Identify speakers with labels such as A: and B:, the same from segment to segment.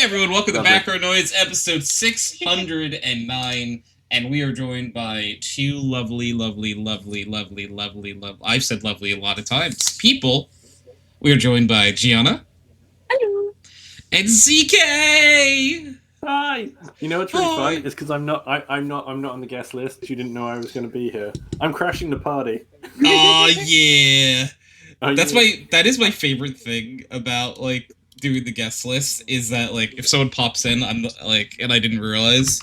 A: everyone, welcome to
B: Lovely.
A: Background Noise, episode 609, and we are joined by two lovely, I've said lovely a lot of times, people. We are joined by Gianna.
C: Hello.
A: And ZK!
B: Hi. You know what's really
A: Hi.
B: fun? It's because I'm not on the guest list. You didn't know I was going to be here. I'm crashing the party.
A: Oh yeah.
B: Oh,
A: That is my favorite thing about like doing the guest list is that like if someone pops in, I'm like, and I didn't realize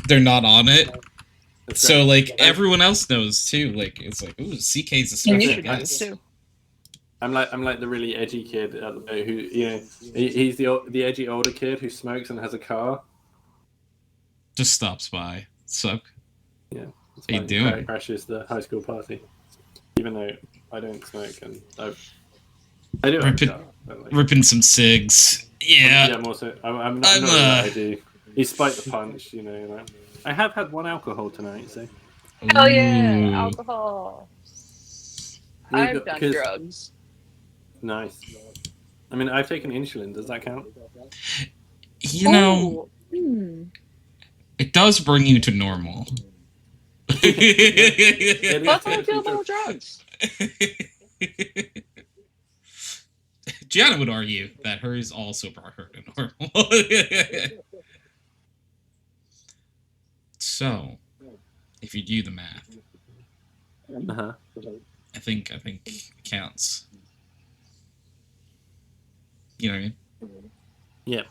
A: they're not on it.
B: That's
A: So
B: great.
A: like everyone else knows too. Like it's like, ooh, CK's a
C: And you
A: special
C: should know
A: guest.
C: this too.
B: I'm like the really edgy kid at the boat who he's the edgy older kid who smokes and has a car.
A: Just stops by. Suck.
B: Yeah.
A: How you doing?
B: Crashes the high school party. Even though I don't smoke and I do have a
A: Ripping-
B: car, but, like,
A: Ripping some cigs. Yeah.
B: I'm also I'm not really that edgy. He spiked the punch, you know. I have had one alcohol tonight, so.
C: Hell yeah,
A: Ooh.
C: alcohol.
B: Yeah,
C: I've done
B: 'cause-
C: drugs.
B: Nice. I mean, I've taken insulin. Does that count?
A: You know, it does bring you to normal.
B: It is
C: That's how I feel
B: technically
C: about drugs.
A: Gianna would argue that hers also brought her to normal. So, if you do the math,
B: Uh-huh.
A: I think it counts. You know what I mean?
B: Yeah.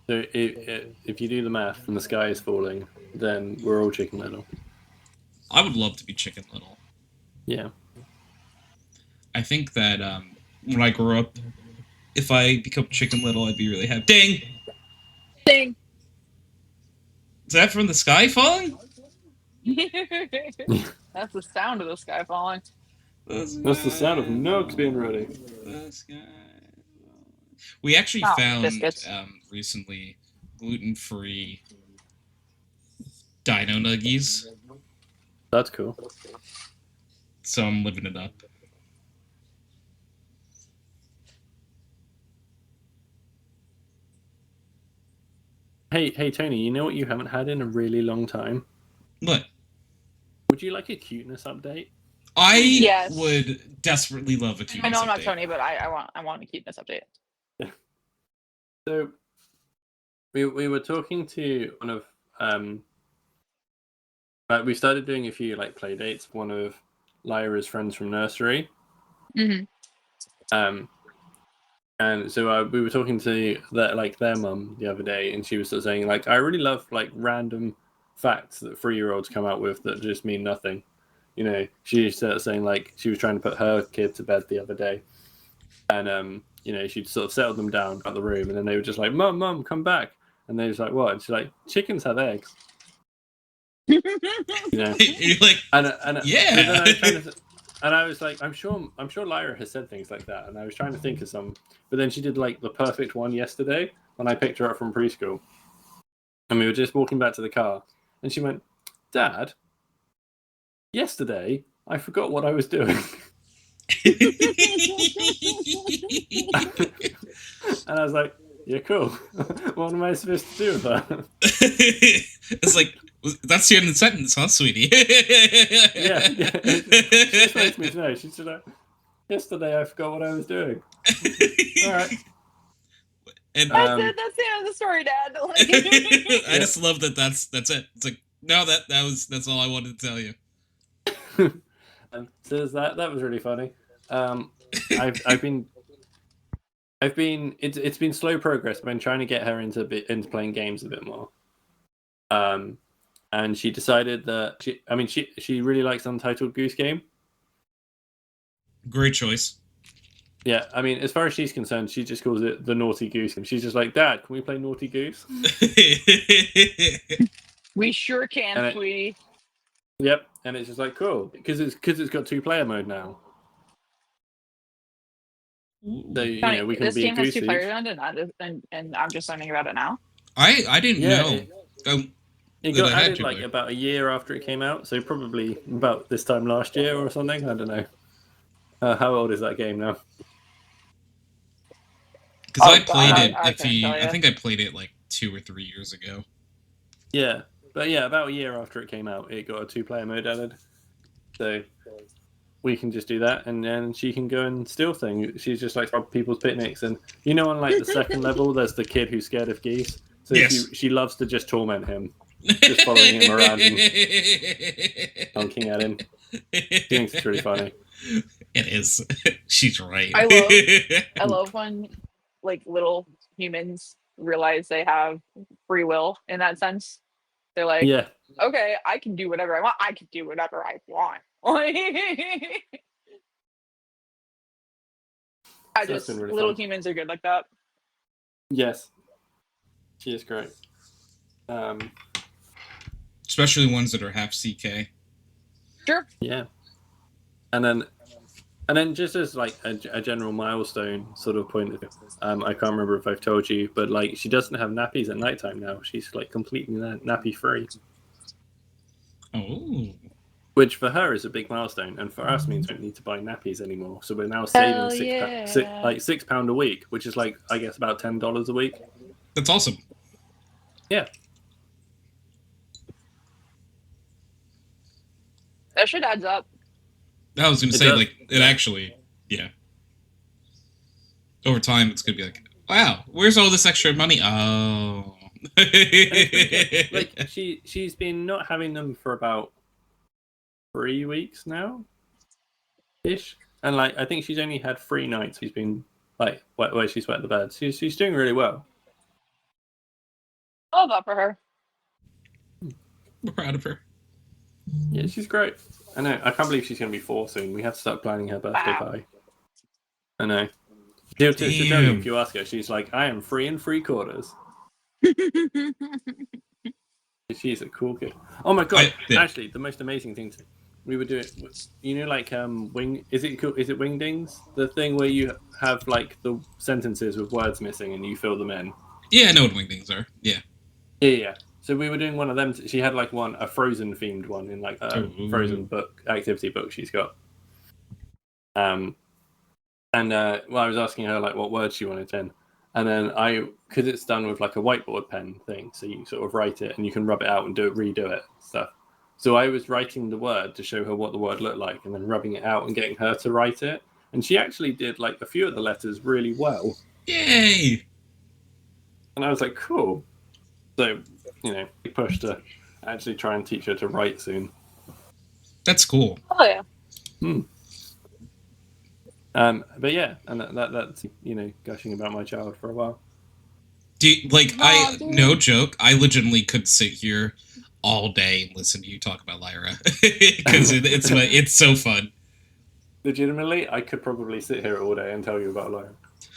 B: So if you do the math and the sky is falling, then we're all Chicken Little.
A: I would love to be Chicken Little.
B: Yeah.
A: I think that when I grow up, if I become Chicken Little, I'd be really happy. Ding!
C: Ding.
A: Is that from the sky falling?
C: That's the sound of the sky falling.
B: That's the sound of Nugs being ready.
A: The sky. We actually
C: Oh,
A: found
C: biscuits.
A: recently gluten-free dino nuggies,
B: That's cool.
A: so I'm living it up.
B: Hey Tony, you know what you haven't had in a really long time?
A: What?
B: Would you like a cuteness update?
A: I
C: Yes.
A: would desperately love a cuteness
C: I know I'm not
A: update.
C: Tony, but I want a cuteness update.
B: So we were talking to one of we started doing a few like play dates. One of Lyra's friends from nursery.
C: Mm-hmm.
B: And so we were talking to their mum the other day, and she was sort of saying like, I really love like random facts that 3-year-olds come out with that just mean nothing. You know, she started saying like she was trying to put her kid to bed the other day, and you know, she'd sort of settled them down at the room, and then they were just like, Mum, come back, and they was like, what? And she's like, chickens have eggs. You know,
A: You're like,
B: and
A: yeah.
B: Then I was trying to, and I was like, I'm sure Lyra has said things like that, and I was trying to think of some, but then she did like the perfect one yesterday when I picked her up from preschool, and we were just walking back to the car, and she went, Dad, yesterday I forgot what I was doing. And I was like, yeah, cool. What am I supposed to do with that?
A: It's like, that's the end of the sentence, huh, sweetie?
B: Yeah. She just wants me to know. She's just like, yesterday I forgot what I was doing. All right.
A: And
C: That's it. That's the end of the story, Dad.
A: I just love that. That's it. It's like, no, that's all I wanted to tell you.
B: And so there's that. That was really funny. I've been it's been slow progress. I've been trying to get her into playing games a bit more. And she decided that she really likes Untitled Goose Game.
A: Great choice.
B: Yeah, I mean, as far as she's concerned, she just calls it the Naughty Goose Game. She's just like, Dad, can we play Naughty Goose?
C: We sure can, sweetie.
B: Yep, and it's just like cool because it's got 2-player mode now. So you
C: Tony,
B: know we can
C: this
B: be
C: game has 2
B: goosey.
C: players and I'm just learning about it now.
A: I didn't know.
B: It got added like about a year after it came out, so probably about this time last year or something. I don't know. How old is that game now?
A: Because
C: Oh,
A: I played
C: God,
A: it.
C: I couldn't tell
A: I
C: ya.
A: think I played it like 2 or 3 years ago.
B: Yeah, but yeah, about a year after it came out, it got a 2-player mode added. So we can just do that, and then she can go and steal things. She's just like rob people's picnics, and on like the second level, there's the kid who's scared of geese. So
A: Yes.
B: she loves to just torment him, just following him around and honking at him. She thinks it's really funny.
A: It is. She's right.
C: I love when like little humans realize they have free will in that sense. They're like,
B: Yeah,
C: okay, I can do whatever I want. I can do whatever I want. I
B: that's
C: just
B: been really
C: little
B: fun.
C: humans are good like that.
B: Yes, she is great.
A: Especially ones that are half CK.
C: Sure.
B: Yeah, and then just as like a general milestone sort of point, I can't remember if I've told you, but like she doesn't have nappies at nighttime now. She's like completely nappy free.
A: Oh.
B: Which for her is a big milestone, and for us means we don't need to buy nappies anymore. So we're now
C: Hell
B: saving
C: yeah.
B: £6 a week, which is like I guess about $10 a week.
A: That's awesome.
B: Yeah,
C: That shit adds up.
A: I was gonna
B: It
A: say,
B: does.
A: like, it actually, yeah. Over time, it's gonna be like, wow, where's all this extra money? Oh.
B: like she's been not having them for about 3 weeks now, ish, and like I think she's only had 3 nights. She's been like where she's wet the bed. She's doing really well.
C: I love that for her.
A: We're proud of her.
B: Yeah, she's great. I know. I can't believe she's going to be 4 soon. We have to start planning her birthday
C: Wow.
B: party. I know. She'll tell you
A: Damn.
B: if you ask her. She's like, I am 3 3/4. She's a cool kid. Oh my god!
A: Yeah.
B: Actually, the most amazing thing we were doing, like wing. Is it wingdings? The thing where you have like the sentences with words missing and you fill them in.
A: Yeah, I know what wingdings are. Yeah.
B: Yeah. So we were doing one of them. She had like a Frozen themed one in like a Frozen book activity book she's got. And I was asking her like what words she wanted in, and then because it's done with like a whiteboard pen thing, so you sort of write it and you can rub it out and redo it stuff. So I was writing the word to show her what the word looked like, and then rubbing it out and getting her to write it, and she actually did like a few of the letters really well.
A: Yay!
B: And I was like, cool. So we pushed to actually try and teach her to write soon.
A: That's cool.
C: Oh yeah.
B: But yeah, and that's gushing about my child for a while.
A: Dude, no joke, I legitimately could sit here all day and listen to you talk about Lyra because it's so fun.
B: Legitimately, I could probably sit here all day and tell you about Lyra.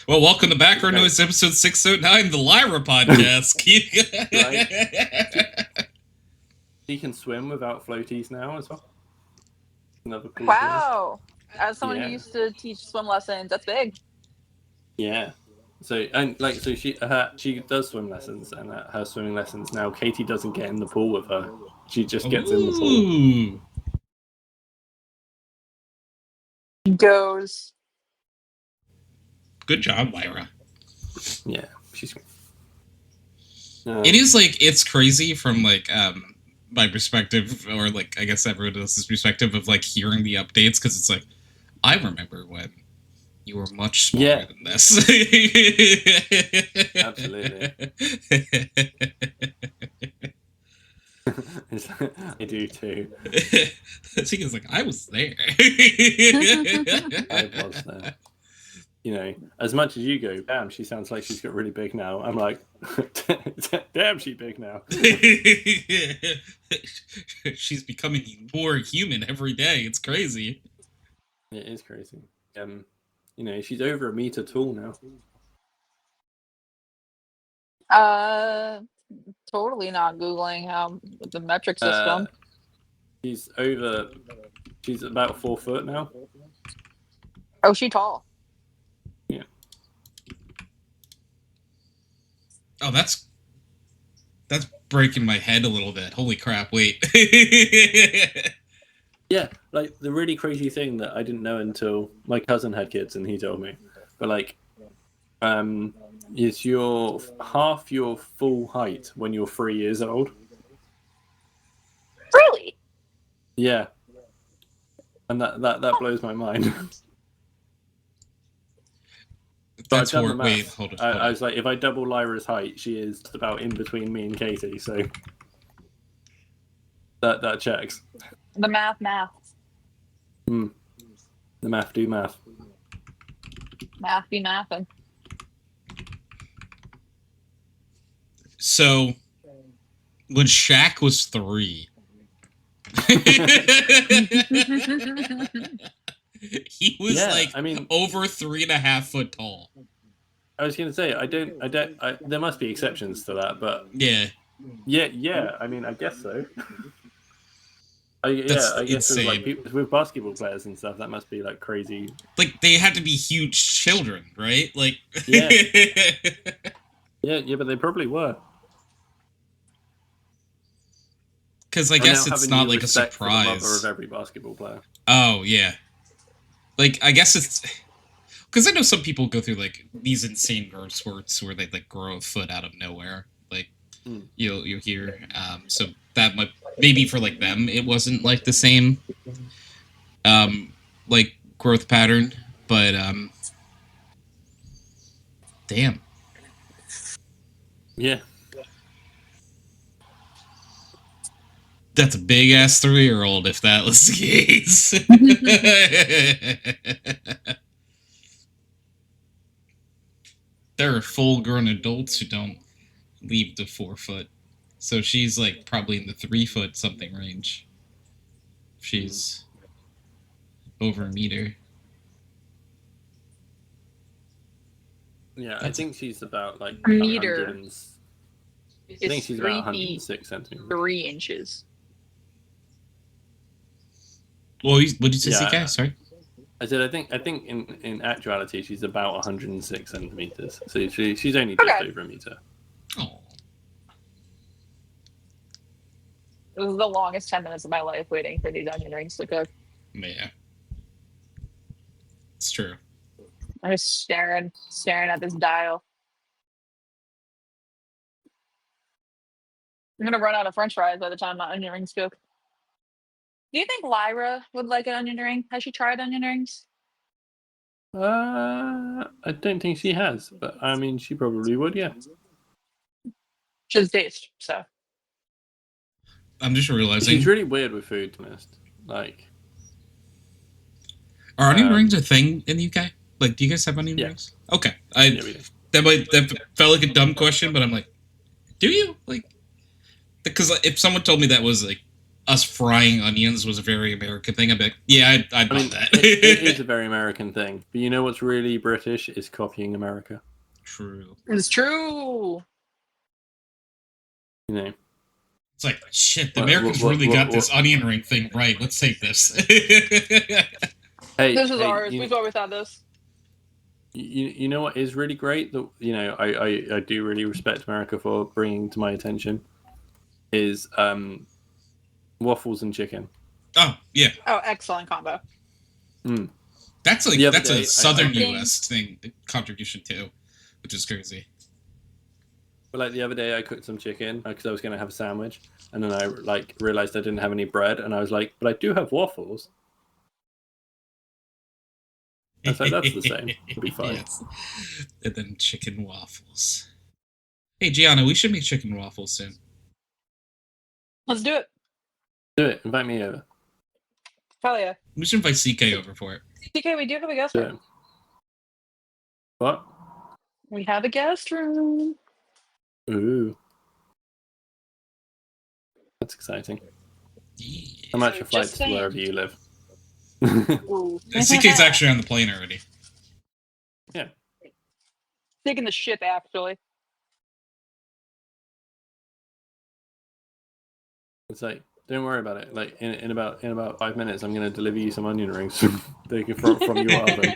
A: Well, welcome to Background Noise episode 609, the Lyra podcast.
B: She can swim without floaties now as well. Another cool
C: Wow. As someone
B: Yeah.
C: who used to teach swim lessons, that's big.
B: Yeah. So she does swim lessons, and at her swimming lessons now, Katie doesn't get in the pool with her. She just gets in the pool.
C: Goes.
A: Good job, Lyra.
B: Yeah, she's.
A: It is like it's crazy from like my perspective, or like I guess everyone else's perspective of like hearing the updates, because it's like I remember when you were much smaller than this.
B: Absolutely. I do too.
A: I think it's like I was there.
B: I was there. As much as you go, damn, she sounds like she's got really big now. I'm like, damn, she's big now.
A: She's becoming more human every day. It's crazy.
B: It is crazy. She's over 1 meter tall now.
C: Totally not Googling how the metric system.
B: She's about 4 foot now.
C: Oh, she tall.
B: Yeah.
A: Oh, that's breaking my head a little bit. Holy crap, wait.
B: Yeah, like the really crazy thing that I didn't know until my cousin had kids and he told me. But like is your half your full height when you're 3 years old.
C: Really?
B: Yeah, and that blows my mind. But I've done the math.
A: Wait, hold on.
B: I was like, if I double Lyra's height, she is just about in between me and Katie. So that checks.
C: The math.
B: The math do math.
C: Math be mathin'.
A: So, when Shaq was 3, he was over 3.5 foot tall.
B: I was going to say, there must be exceptions to that, but
A: yeah.
B: I mean, I guess so. I guess with basketball players and stuff, that must be like crazy.
A: Like they had to be huge children, right? Like
B: yeah, but they probably were.
A: Because I guess it's not like a surprise.
B: For the mother of every basketball player.
A: Oh yeah, like I guess it's because I know some people go through like these insane growth spurts where they like grow a foot out of nowhere. Like you'll hear. So that might maybe for like them it wasn't like the same like growth pattern, but damn.
B: Yeah.
A: That's a big ass 3-year-old if that was the case. There are full grown adults who don't leave the 4 foot. So she's like probably in the 3 foot something range. She's over a meter.
B: Yeah, I think she's about like
C: a meter.
B: I think she's about 106 centimeters.
C: 3 inches.
A: Well, what did you say, CK? Sorry.
B: I said I think in actuality she's about 106 centimeters. So she's only just over a meter.
A: Oh.
C: This is the longest 10 minutes of my life waiting for these onion rings to cook.
A: Yeah. It's true.
C: I'm just staring at this dial. I'm gonna run out of French fries by the time my onion rings cook. Do you think Lyra would like an onion ring? Has she tried onion rings?
B: I don't think she has, but I mean, she probably would. Yeah.
C: She has taste, so.
A: I'm just realizing
B: she's really weird with food, to be honest. Like,
A: are onion rings a thing in the UK? Like, do you guys have onion rings? Okay, that felt like a dumb question, but I'm like, do you like? Because if someone told me that was like us frying onions was a very American thing, I'd be like, yeah, I'd buy that.
B: it is a very American thing, but you know what's really British is copying America.
A: True.
C: It's true.
B: You know.
A: It's like, shit, the Americans really got this onion ring thing right. Let's take this.
B: Hey,
C: this is ours. We've always had this.
B: You know what is really great that I do really respect America for bringing to my attention is waffles and chicken.
A: Oh yeah.
C: Oh, excellent combo.
A: That's like that's a southern U.S. thing contribution too, which is crazy.
B: But like the other day, I cooked some chicken because I was going to have a sandwich, and then I like realized I didn't have any bread, and I was like, "But I do have waffles." I was like, "That's the same. It'll be fine."
A: Yes. And then chicken waffles. Hey Gianna, we should make chicken waffles soon.
C: Let's do it.
B: Do it. Invite me over.
C: Hell yeah.
A: We should invite CK over for it.
C: CK, we do have a guest room.
B: What?
C: We have a guest room.
B: Ooh. That's exciting.
A: Yeah.
B: How much a flight to wherever you live?
A: CK's actually on the plane already.
B: Yeah.
C: Taking the ship, actually.
B: It's like, don't worry about it. Like in about 5 minutes, I'm gonna deliver you some onion rings taken from your oven.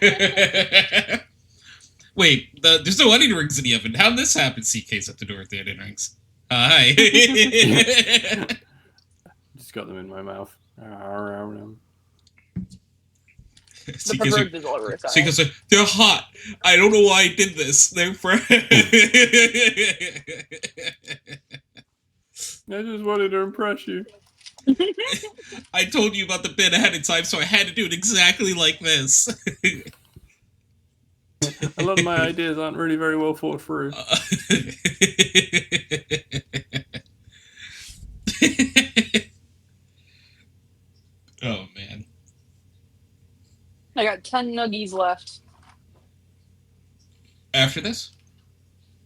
A: Wait, there's no onion rings in the oven. How'd this happen? CK's at the door with the onion rings. Hi.
B: Just got them in my mouth.
C: The preferred delivery.
A: So he goes like, they're hot. I don't know why I did this. They're fresh.
B: I just wanted to impress you.
A: I told you about the bit ahead of time, so I had to do it exactly like this.
B: A lot of my ideas aren't really very well thought through.
A: Oh, man.
C: I got 10 nuggies left.
A: After this?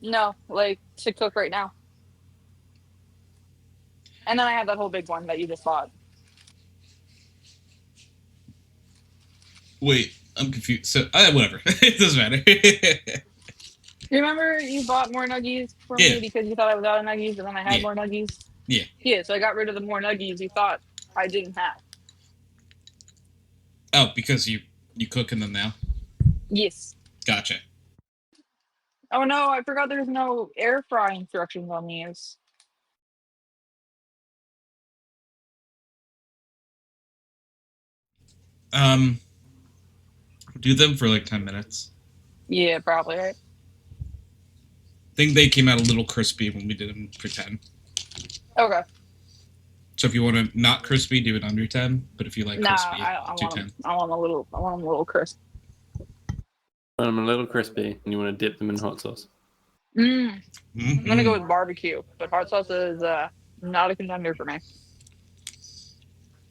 C: No, like to cook right now. And then I have that whole big one that you just bought.
A: Wait, I'm confused. So, whatever. It doesn't matter.
C: Remember you bought more nuggies for me because you thought I was out of nuggies and then I had more nuggies?
A: Yeah.
C: Yeah, so I got rid of the more nuggies you thought I didn't have.
A: Oh, because you cooking them now?
C: Yes.
A: Gotcha.
C: Oh no, I forgot there's no air fry instructions on these.
A: Do them for like 10 minutes.
C: Yeah, probably, right?
A: I think they came out a little crispy when we did them for 10.
C: Okay.
A: So if you want to not crispy, do it under 10. But if you like crispy, do 10.
C: I want them a little crisp.
B: Want them a little crispy, and you want to dip them in hot sauce.
C: I'm gonna go with barbecue, but hot sauce is not a contender for me.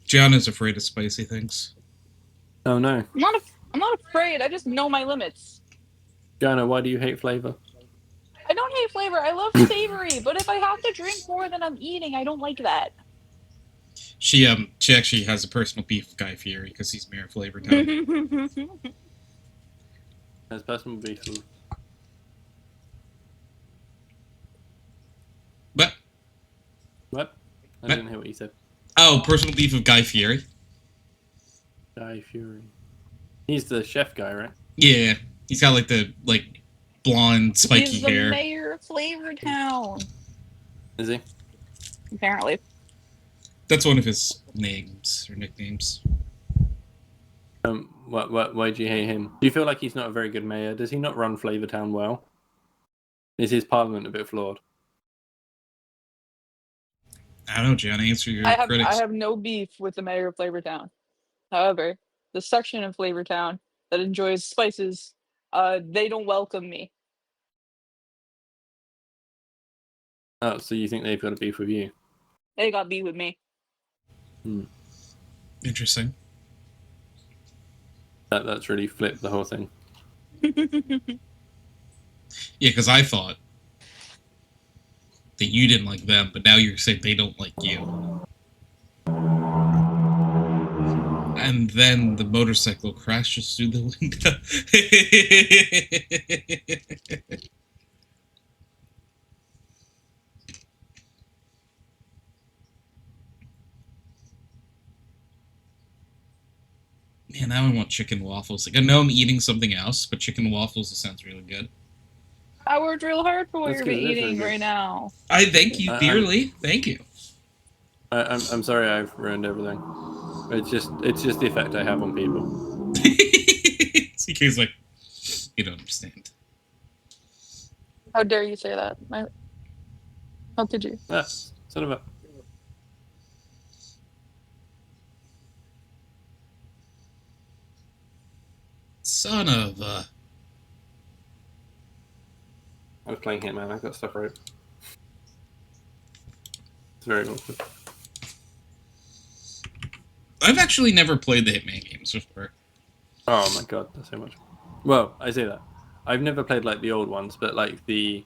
A: Gianna's afraid of spicy things.
B: Oh no.
C: I'm not afraid. I just know my limits.
B: Gianna, why do you hate flavor?
C: I don't hate flavor. I love savory, but if I have to drink more than I'm eating, I don't like that.
A: She actually has a personal beef with Guy Fieri because he's Mayor Flavor Town.
B: Has personal beef. What? I didn't hear what you said.
A: Oh, personal beef with Guy Fieri.
B: Guy Fieri. He's the chef guy, right?
A: Yeah, he's got like the blonde spiky
C: He's the
A: hair.
C: mayor of Flavor Town.
B: Is he?
C: Apparently.
A: That's one of his names or nicknames.
B: Why do you hate him? Do you feel like he's not a very good mayor? Does he not run Flavor Town well? Is his parliament a bit flawed?
A: I don't know, Gianna. Answer your critics.
C: I have no beef with the mayor of Flavor Town. However, the section of Flavor Town that enjoys spices, they don't welcome me.
B: Oh, so you think they've got a beef with you?
C: They got beef with me.
A: Interesting.
B: That's really flipped the whole thing.
A: Yeah, because I thought that you didn't like them, but now you're saying they don't like you. And then the motorcycle crashes through the window. Man, now I want chicken waffles. Like, I know I'm eating something else, but chicken waffles sounds really good.
C: I worked real hard for what you're eating right now.
A: I thank you dearly. Thank you.
B: I'm sorry I've ruined everything. It's just the effect I have on people.
A: CK's like, you don't understand.
C: How dare you say that? How could you?
B: Son of a...
A: Son of a...
B: I was playing Hitman, I got stuff right. It's very awkward.
A: I've actually never played the Hitman games before.
B: Oh my god, that's so much. Well, I say that. I've never played like the old ones, but like the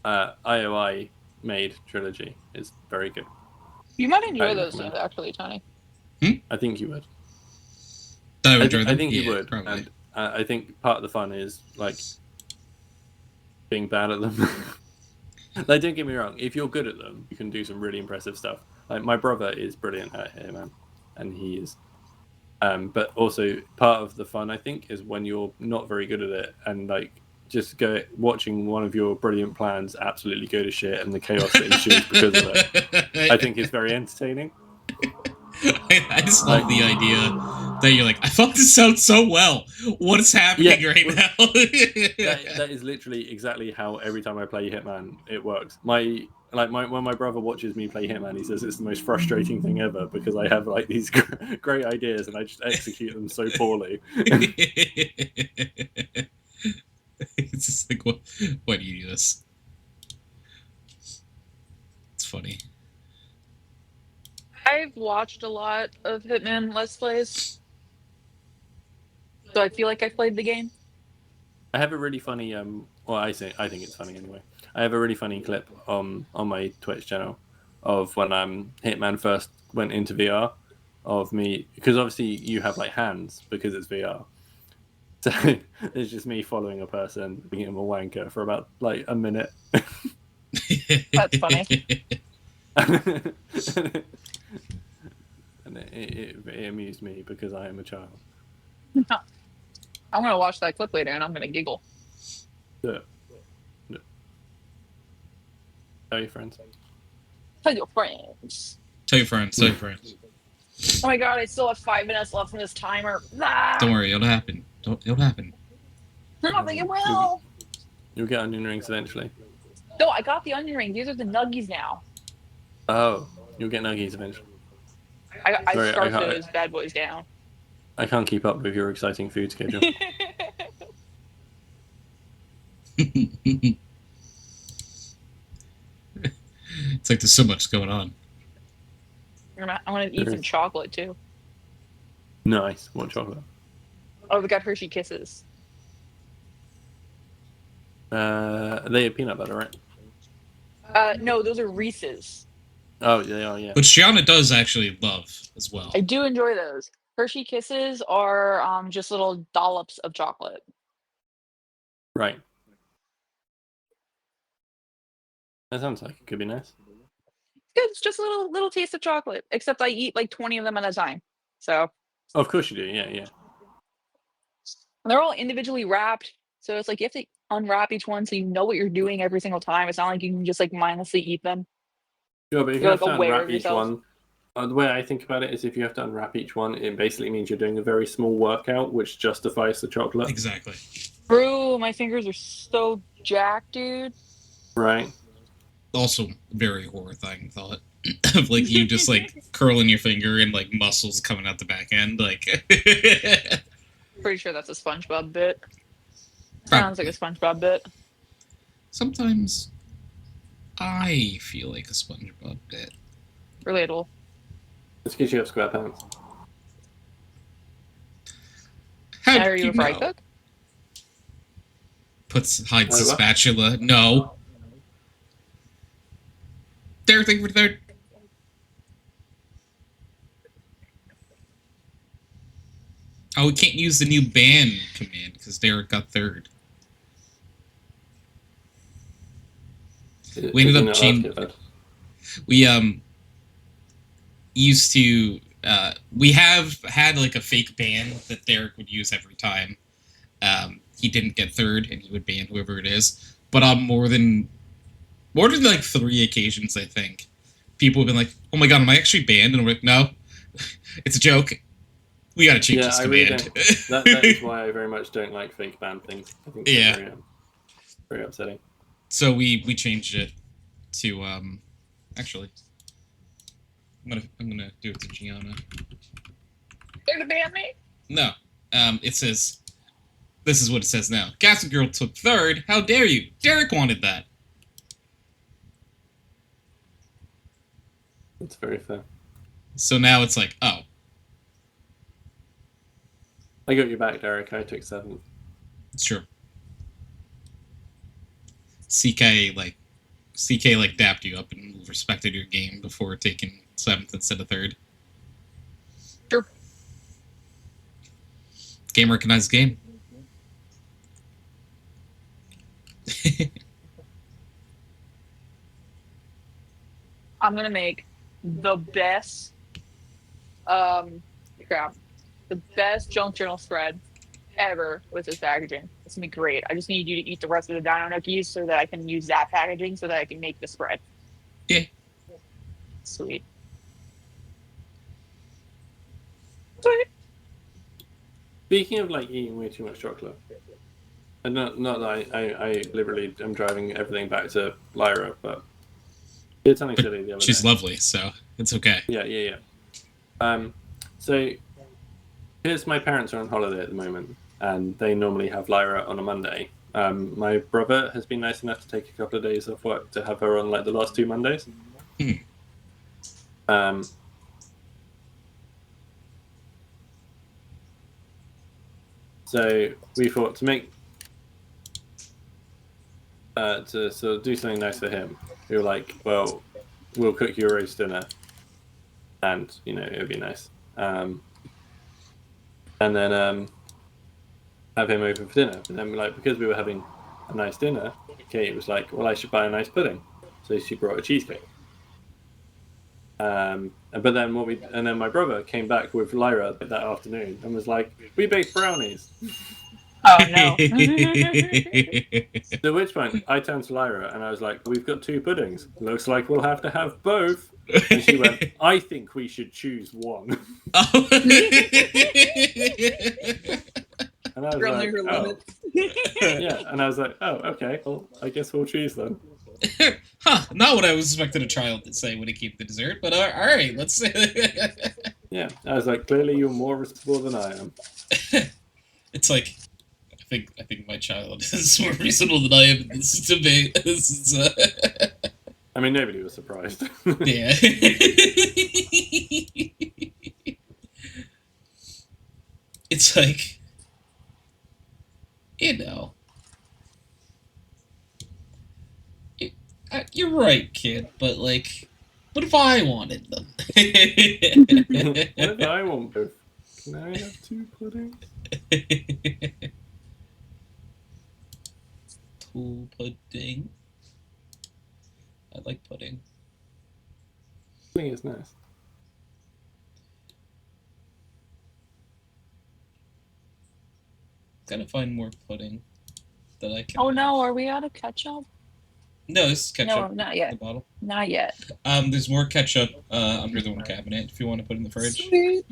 B: IOI made trilogy is very good.
C: You might enjoy those things actually, Tony.
B: I think you would.
A: I
B: think you would.
A: Probably.
B: And I think part of the fun is like being bad at them. Like, don't get me wrong, if you're good at them, you can do some really impressive stuff. Like, my brother is brilliant at Hitman, and he is. But also, part of the fun, I think, is when you're not very good at it, and like just watching one of your brilliant plans absolutely go to shit, and the chaos that ensues because of it. I think it's very entertaining.
A: I just love the idea that you're like, I thought this sounds so well. What is happening right now?
B: that is literally exactly how every time I play Hitman it works. When my brother watches me play Hitman, he says it's the most frustrating thing ever because I have like these great ideas and I just execute them so poorly.
A: It's just like, why do you do this? It's funny.
C: I've watched a lot of Hitman Let's Plays, so I feel like I played the game.
B: I have a really funny well I think it's funny anyway. I have a really funny clip on my Twitch channel of when Hitman first went into VR of me, because obviously you have like hands because it's VR. So it's just me following a person, being him a wanker for about like a minute.
C: That's funny.
B: And it amused me because I am a child.
C: I'm gonna watch that clip later and I'm gonna giggle.
B: Yeah. Tell your friends.
C: Tell your friends.
A: Tell your friends. Tell your friends.
C: Oh my god, I still have 5 minutes left in this timer. Ah!
A: Don't worry, it'll happen. It'll happen.
C: I don't think it will.
B: You'll get onion rings eventually.
C: No, I got the onion ring. These are the nuggies now.
B: Oh, you'll get nuggies eventually.
C: I
B: Sorry,
C: start those bad boys down.
B: I can't keep up with your exciting food schedule.
A: It's like there's so much going on.
C: I want to eat some chocolate too.
B: Nice. What chocolate?
C: Oh, we got Hershey Kisses.
B: They are peanut butter, right?
C: No, those are Reese's.
B: Oh, they are, yeah.
A: Which Gianna does actually love as well.
C: I do enjoy those. Hershey Kisses are just little dollops of chocolate.
B: Right. That sounds like it could be nice.
C: It's just a little taste of chocolate. Except I eat like 20 of them at a time. So.
B: Oh, of course you do. Yeah, yeah.
C: And they're all individually wrapped, so it's like you have to unwrap each one so you know what you're doing every single time. It's not like you can just like mindlessly eat them.
B: Sure, but if you
C: You're
B: have
C: like
B: to
C: aware
B: unwrap
C: of
B: each
C: yourself.
B: one, the way I think about it is if you have to unwrap each one, it basically means you're doing a very small workout, which justifies the chocolate.
A: Exactly.
C: Bro, my fingers are so jacked, dude.
B: Right.
A: Also, very horrifying thought of like you just like curling your finger and like muscles coming out the back end. Like,
C: Pretty sure that's a SpongeBob bit.
A: Probably.
C: Sounds like a SpongeBob bit.
A: Sometimes I feel like a SpongeBob bit.
C: Relatable.
B: It's because you have square pants.
A: How
C: Are
A: do
C: you
A: you
C: a fry
A: know?
C: cook?
A: Hides the
B: what?
A: spatula. No. Derek, thank you for the third. Oh, we can't use the new ban command because Derek got third. We ended up changing. We used to. We have had like a fake ban that Derek would use every time he didn't get third, and he would ban whoever it is. But on more than like 3 occasions, I think people have been like, "Oh my god, am I actually banned?" And I'm like, "No, it's a joke. We gotta change this command."
B: That is why I very much don't like fake ban things. I think it's very, very upsetting.
A: So we changed it to actually I'm gonna do it to Gianna.
C: They're gonna ban me?
A: No. It says this is what it says now. Castle Girl took third. How dare you? Derek wanted that.
B: That's very fair.
A: So now it's like, oh.
B: I got your back, Derek. I took 7th.
A: It's true. CK dapped you up and respected your game before taking 7th instead of 3rd.
C: Sure.
A: Game recognized game.
C: I'm gonna make the best the best junk journal spread ever with this packaging. It's gonna be great. I just need you to eat the rest of the Dino Nookies so that I can use that packaging so that I can make the spread.
A: Yeah.
C: Sweet. Sweet.
B: Speaking of like eating way too much chocolate, and not that I literally am driving everything back to Lyra, but did something silly the other
A: She's
B: day.
A: lovely, so it's okay.
B: Yeah. So because my parents are on holiday at the moment, and they normally have Lyra on a Monday. My brother has been nice enough to take a couple of days off work to have her on like the last 2 Mondays. So we thought to make to sort of do something nice for him. We were like, well, we'll cook you a roast dinner, and it'll be nice. And then have him over for dinner. And then like because we were having a nice dinner, Kate was like, well, I should buy a nice pudding. So she brought a cheesecake. But then my brother came back with Lyra that afternoon and was like, we baked brownies.
C: Oh no.
B: At which point I turned to Lyra and I was like, we've got 2 puddings. Looks like we'll have to have both. And she went, I think we should choose one.
A: Oh.
B: And I was
C: Really
B: like,
C: her
B: oh.
C: limits.
B: Yeah, and I was like, oh, okay, well, I guess we'll choose then.
A: Huh, not what I was expecting a child to say when he came to dessert, but all right, let's say.
B: Yeah, I was like, clearly you're more responsible than I am.
A: It's like, I think my child is more reasonable than I am in this debate. This is,
B: I mean, nobody was surprised.
A: yeah. It's like, you're right, kid, but like, what if I wanted them?
B: What if I want both? Can I have 2 puddings?
A: Cool pudding. I like pudding.
B: Pudding is nice.
A: Gotta find more pudding that I can.
C: Oh no, are we out of ketchup?
A: No, this is ketchup.
C: No, not yet.
A: The bottle.
C: Not yet.
A: There's more ketchup under the one cabinet if you want to put in the fridge.
C: Sweet.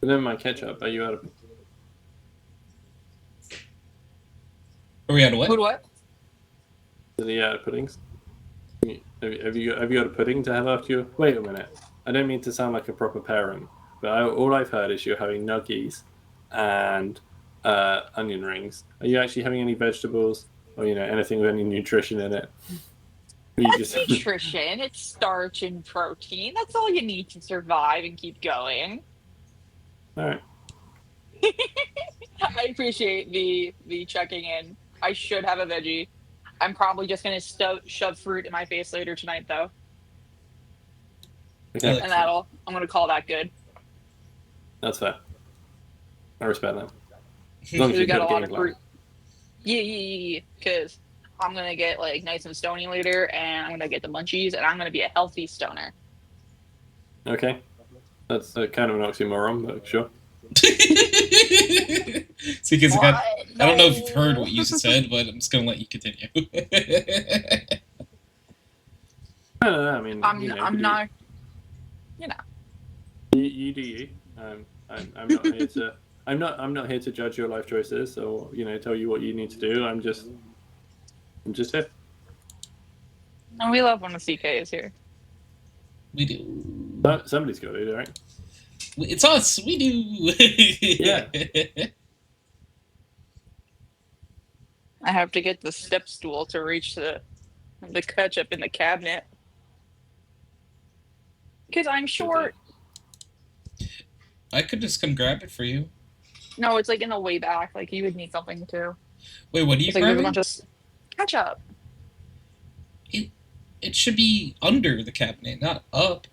B: But then my ketchup, are you out of...
A: Are we out of what?
C: What?
B: Are you out of puddings? Have you got a pudding to have after you? Wait a minute. I don't mean to sound like a proper parent, but all I've heard is you're having nuggies and onion rings. Are you actually having any vegetables or anything with any nutrition in it?
C: That's nutrition. It's starch and protein. That's all you need to survive and keep going.
B: All right.
C: I appreciate the checking in. I should have a veggie. I'm probably just gonna shove fruit in my face later tonight, though.
B: Okay.
C: And I'm gonna call that good.
B: That's fair. I respect that. As
C: long as we got a lot of fruit. Yeah. Because I'm gonna get like nice and stony later, and I'm gonna get the munchies, and I'm gonna be a healthy stoner.
B: Okay. That's kind of an oxymoron, but sure.
A: See, because I don't know if you've heard what you said, but I'm just gonna let you continue.
B: No, I mean,
C: I'm not.
B: You do you. I'm not here to. I'm not here to judge your life choices or tell you what you need to do. I'm just here.
C: And we love when the CK is here.
A: We do.
B: Somebody's got to, right?
A: It's us. We do.
B: Yeah.
C: I have to get the step stool to reach the ketchup in the cabinet. Because I'm short.
A: I could just come grab it for you.
C: No, it's like in the way back. Like you would need something too.
A: Wait, what are you
C: It's like there's a
A: grabbing?
C: bunch of ketchup.
A: It should be under the cabinet, not up.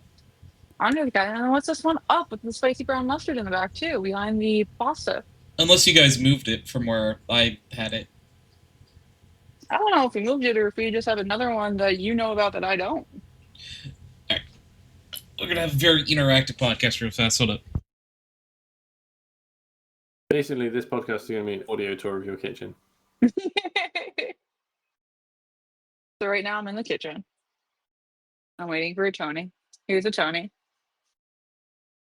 C: Under the cabinet. And what's this one up with the spicy brown mustard in the back too, behind the pasta?
A: Unless you guys moved it from where I had it.
C: I don't know if we moved it or if we just have another one that you know about that I don't.
A: Alright. We're gonna have a very interactive podcast real fast. Hold up.
B: Basically, this podcast is going to be an audio tour of your kitchen.
C: So right now I'm in the kitchen. I'm waiting for a Tony. Here's a Tony.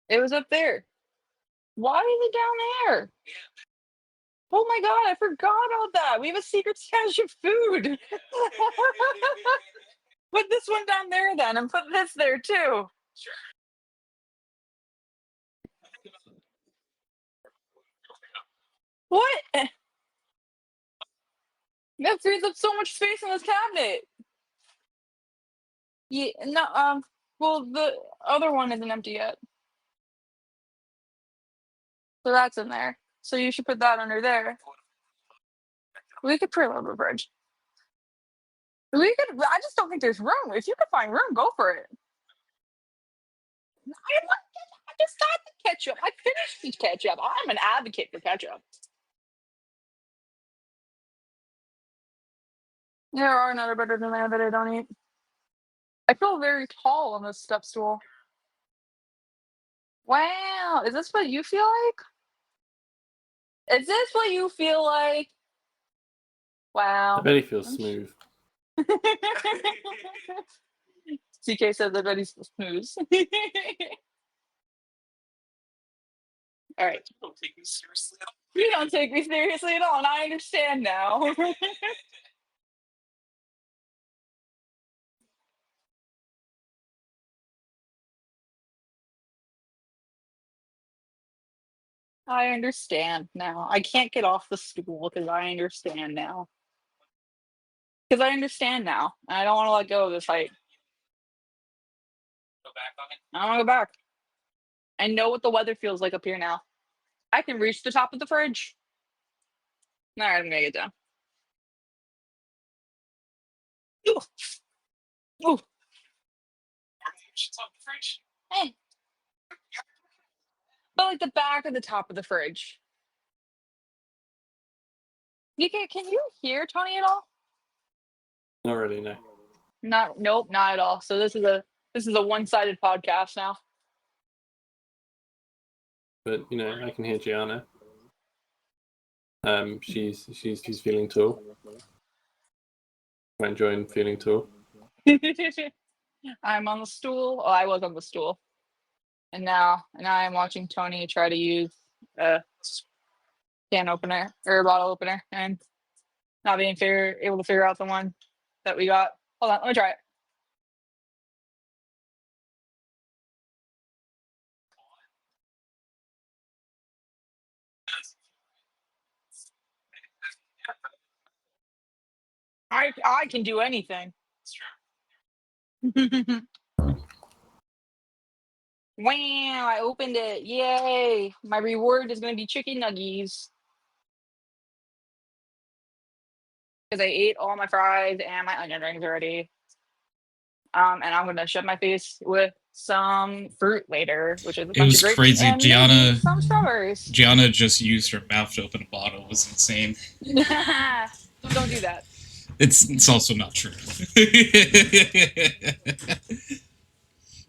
C: It was up there. Why is it down there? Oh my god, I forgot about that. We have a secret stash of food. Put this one down there then, and put this there too. What? That frees up so much space in this cabinet. Yeah, no, well, the other one isn't empty yet. So that's in there. So you should put that under there. We could preload the fridge. We could. I just don't think there's room. If you could find room, go for it. I just got the ketchup. I finished the ketchup. I'm an advocate for ketchup. There are another better than that I don't eat. I feel very tall on this step stool. Wow, is this what you feel like? Is this what you feel like?
B: I
C: Wow.
B: bet he feels smooth.
C: CK says I bet he's smooth. All right. You don't take me seriously at all. You don't take me seriously at all, and I understand now. I understand now. I can't get off the stool because I understand now. Because I understand now. And I don't want to let go of this height. Go back on it? I don't want to go back. I know what the weather feels like up here now. I can reach the top of the fridge. All right, I'm going to get down. Ooh. Ooh. Hey. But like the back of the top of the fridge. Can you hear Tony at all?
B: Not really, no.
C: Nope, not at all. So this is a one-sided podcast now.
B: But I can hear Gianna. She's feeling tall. Quite enjoying feeling tall.
C: I'm on the stool. Oh, I was on the stool, and now I'm watching Tony try to use a can opener or a bottle opener, and not being able to figure out the one that we got. Hold on, let me try it. I can do anything. Wow, I opened it. Yay. My reward is going to be chicken nuggies. Because I ate all my fries and my onion rings already. And I'm going to shut my face with some fruit later, which is a
A: It
C: bunch of
A: was
C: grapes
A: crazy.
C: and maybe some strawberries.
A: Gianna just used her mouth to open a bottle. It was insane.
C: Don't do that.
A: It's also not true.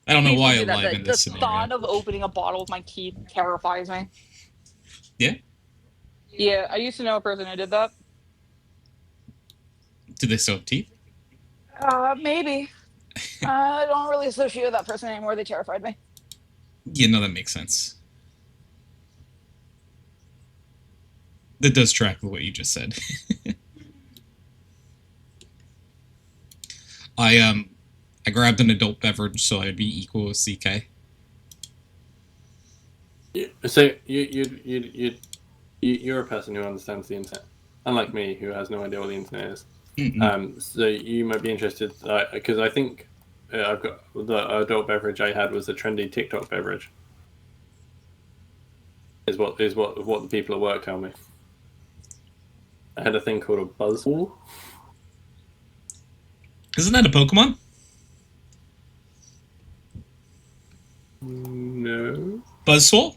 A: I don't know
C: Please
A: why
C: don't
A: I
C: do that.
A: lied in
C: The
A: this scenario.
C: thought of opening a bottle with my teeth terrifies me.
A: Yeah?
C: Yeah, I used to know a person who did that.
A: Do they still have teeth?
C: Maybe. I don't really associate with that person anymore. They terrified me.
A: Yeah, no, that makes sense. That does track with what you just said. I grabbed an adult beverage so I'd be equal with CK.
B: So you're a person who understands the internet, unlike me, who has no idea what the internet is. So you might be interested because I think I've got the adult beverage I had was a trendy TikTok beverage. Is what the people at work tell me. I had a thing called a buzzball.
A: Isn't that a Pokemon?
B: No.
A: Buzzswole?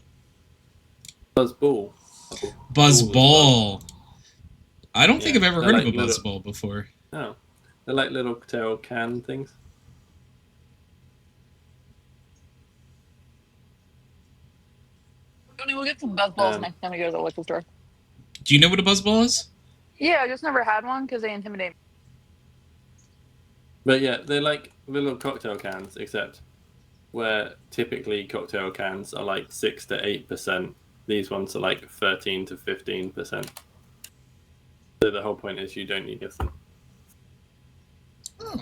B: Buzzball.
A: Buzzball. I don't think I've ever heard
B: like
A: of a Buzzball before.
B: Oh. They're like little tail can things.
C: Tony, we'll get some buzzballs next time we go to the liquor store.
A: Do you know what a Buzzball is?
C: Yeah, I just never had one because they intimidate me.
B: But yeah, they're like little cocktail cans, except where typically cocktail cans are like 6 to 8% These ones are like 13 to 15%. So the whole point is you don't need them.
A: Oh.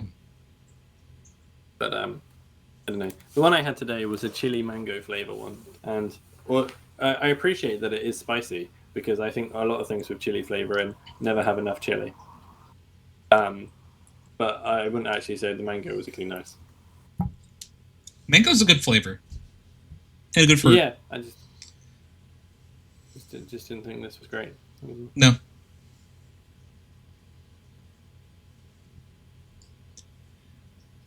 B: But I don't know. The one I had today was a chili mango flavor one, and I appreciate that it is spicy because I think a lot of things with chili flavor in never have enough chili. But I wouldn't actually say the mango was actually nice.
A: Mango's a good flavor. And a good fruit.
B: Yeah, I just didn't think this was great.
A: No.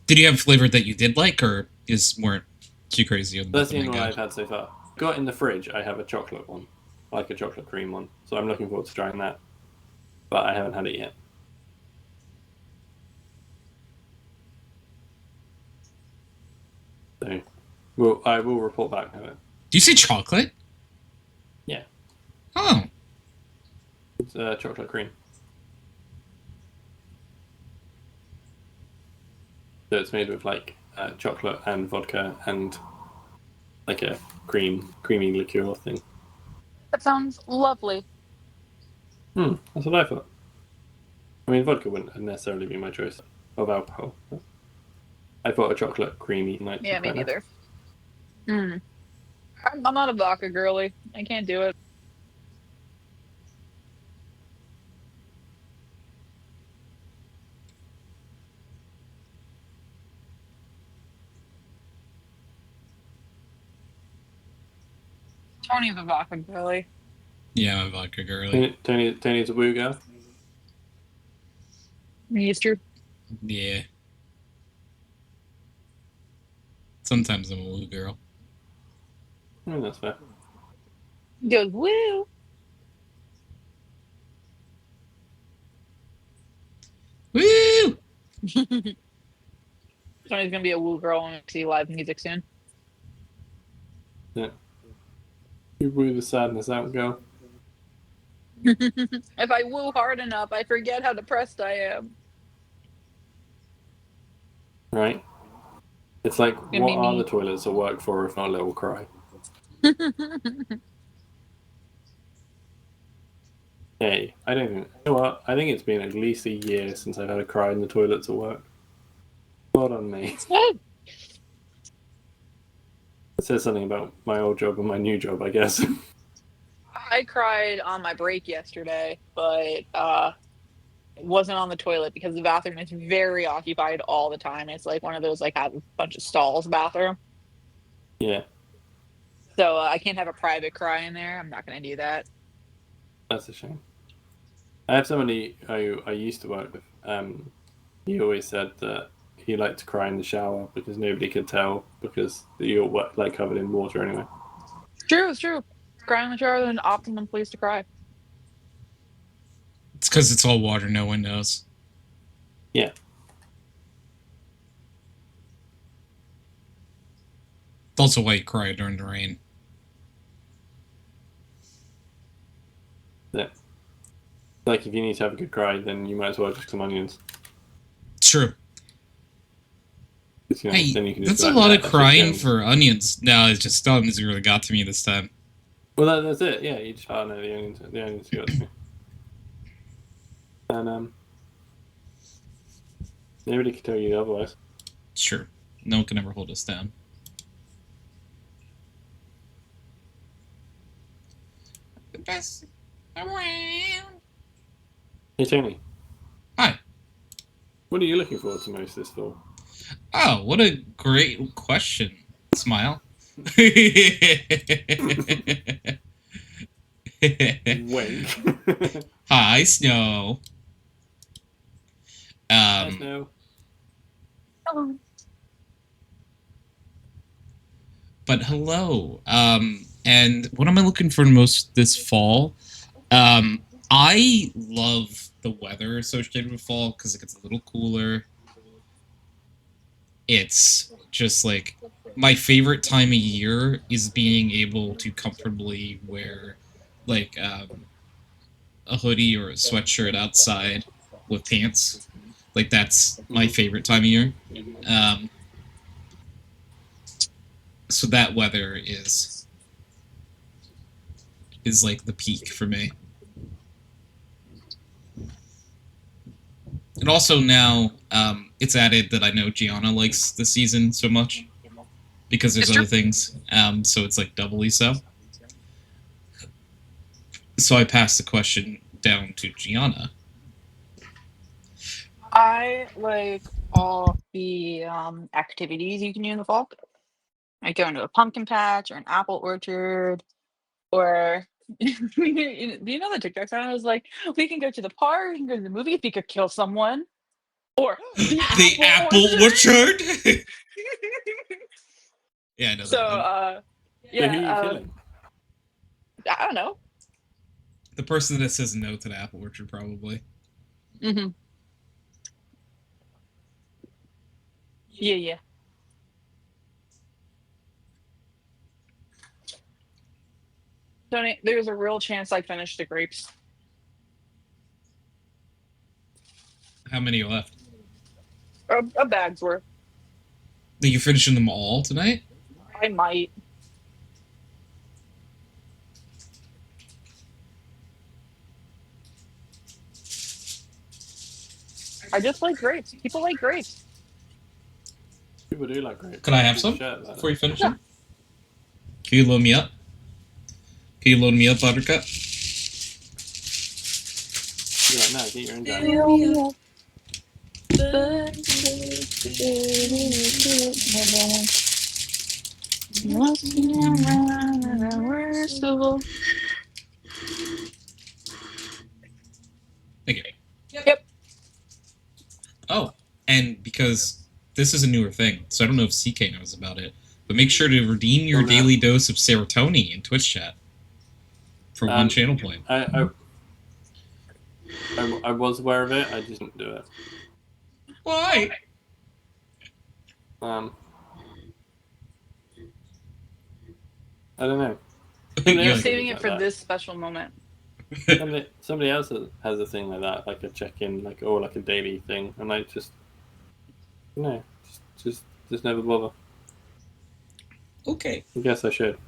A: Did you have a flavor that you did like, or weren't too crazy about
B: That's
A: the
B: the only
A: mango?
B: one I've had so far. Got in the fridge, I have a chocolate one, like a chocolate cream one. So I'm looking forward to trying that. But I haven't had it yet. So, well, I will report back on it.
A: Do you say chocolate?
B: Yeah.
A: Oh.
B: It's chocolate cream. So it's made with like chocolate and vodka and like a creamy liqueur thing.
C: That sounds lovely.
B: That's what I thought. I mean, vodka wouldn't necessarily be my choice of alcohol. I thought a chocolate creamy might be
C: Yeah, me
B: quite nice.
C: neither. I'm not a vodka girly. I can't do it. Tony's a vodka girly.
A: Yeah, I'm a vodka girly.
B: Tony's a woo girl.
C: It's true.
A: Yeah. Sometimes I'm a woo girl.
B: I mean, that's fair.
C: He goes, woo!
A: Woo!
C: Tony's gonna be a woo girl when we see live music soon.
B: Yeah. You woo the sadness out, girl.
C: If I woo hard enough, I forget how depressed I am.
B: Right? It's like,
C: Gonna
B: what
C: be
B: are
C: me.
B: the toilets at work for if not a little cry? Hey, I don't think. You know what? I think it's been at least a year since I've had a cry in the toilets at work. Well on me. It says something about my old job and my new job, I guess.
C: I cried on my break yesterday, but it wasn't on the toilet because the bathroom is very occupied all the time. It's like one of those like have a bunch of stalls bathroom.
B: Yeah,
C: So I can't have a private cry in there. I'm not gonna do that.
B: that's a shame. I have somebody who I used to work with. He always said that he liked to cry in the shower because nobody could tell because you're like covered in water anyway.
C: It's true. Crying in the shower is an optimum place to cry.
A: It's because it's all water, no one knows.
B: Yeah.
A: It's also why you cry during the rain.
B: Yeah. Like if you need to have a good cry, then you might as well just some onions.
A: True.
B: You know,
A: hey,
B: then you can
A: that's
B: just
A: a lot of crying for onions. No, it's just onions really got to me this time.
B: Well, that's it. Yeah, you just no, the onions got to me. And nobody can tell you otherwise.
A: Sure, no one can ever hold us down. The best around.
B: Hey Tony.
A: Hi.
B: What are you looking forward to most this fall?
A: Oh, what a great question. Smile.
B: Wink.
A: Hi, Snow.
B: Hi, Snow.
A: But hello. And what am I looking for most this fall? I love the weather associated with fall because it gets a little cooler. It's just like my favorite time of year is being able to comfortably wear like a hoodie or a sweatshirt outside with pants. Like that's my favorite time of year. So that weather is is like the peak for me. And also now, it's added that I know Gianna likes the season so much because there's other things. So it's like doubly so. So I passed the question down to Gianna.
C: I like all the activities you can do in the fall. Like going to a pumpkin patch or an apple orchard, or do you know the TikTok sound? I was like, we can go to the park, we can go to the movies, we could kill someone, or the
A: The apple orchard. Yeah, I know
C: So,
A: that one.
B: So who are
C: yeah,
B: you killing?
C: I don't know.
A: The person that says no to the apple orchard, probably.
C: Mm-hmm. Yeah. Tony, there's a real chance I finished the grapes.
A: How many are left?
C: A bag's worth.
A: Are you finishing them all tonight?
C: I might. I just like grapes. People like grapes.
B: People do like grapes.
A: Could I have some before you finish them? Can you load me up? Can you load me up, Buttercup?
B: You're like, no, get your own down.
A: Thank you.
C: Yep.
A: Oh, and because this is a newer thing, so I don't know if CK knows about it, but make sure to redeem your daily dose of serotonin in Twitch chat for one channel point.
B: I was aware of it. I just didn't do it.
A: Why?
B: I don't know.
C: You're saving it for this special moment.
B: Somebody else has a thing like that, like a check-in, like a daily thing, and I just just never bother.
A: Okay.
B: I guess I should.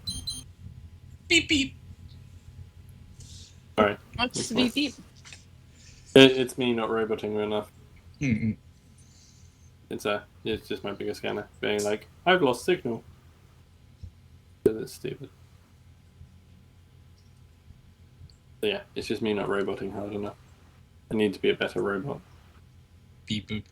A: Beep beep.
B: Sorry.
C: What's beep beep?
B: It's me not roboting enough.
A: Mm-mm.
B: It's just my biggest scanner being like, I've lost signal. It's stupid. But yeah, it's just me not roboting hard enough. I need to be a better robot.
A: Beep boop.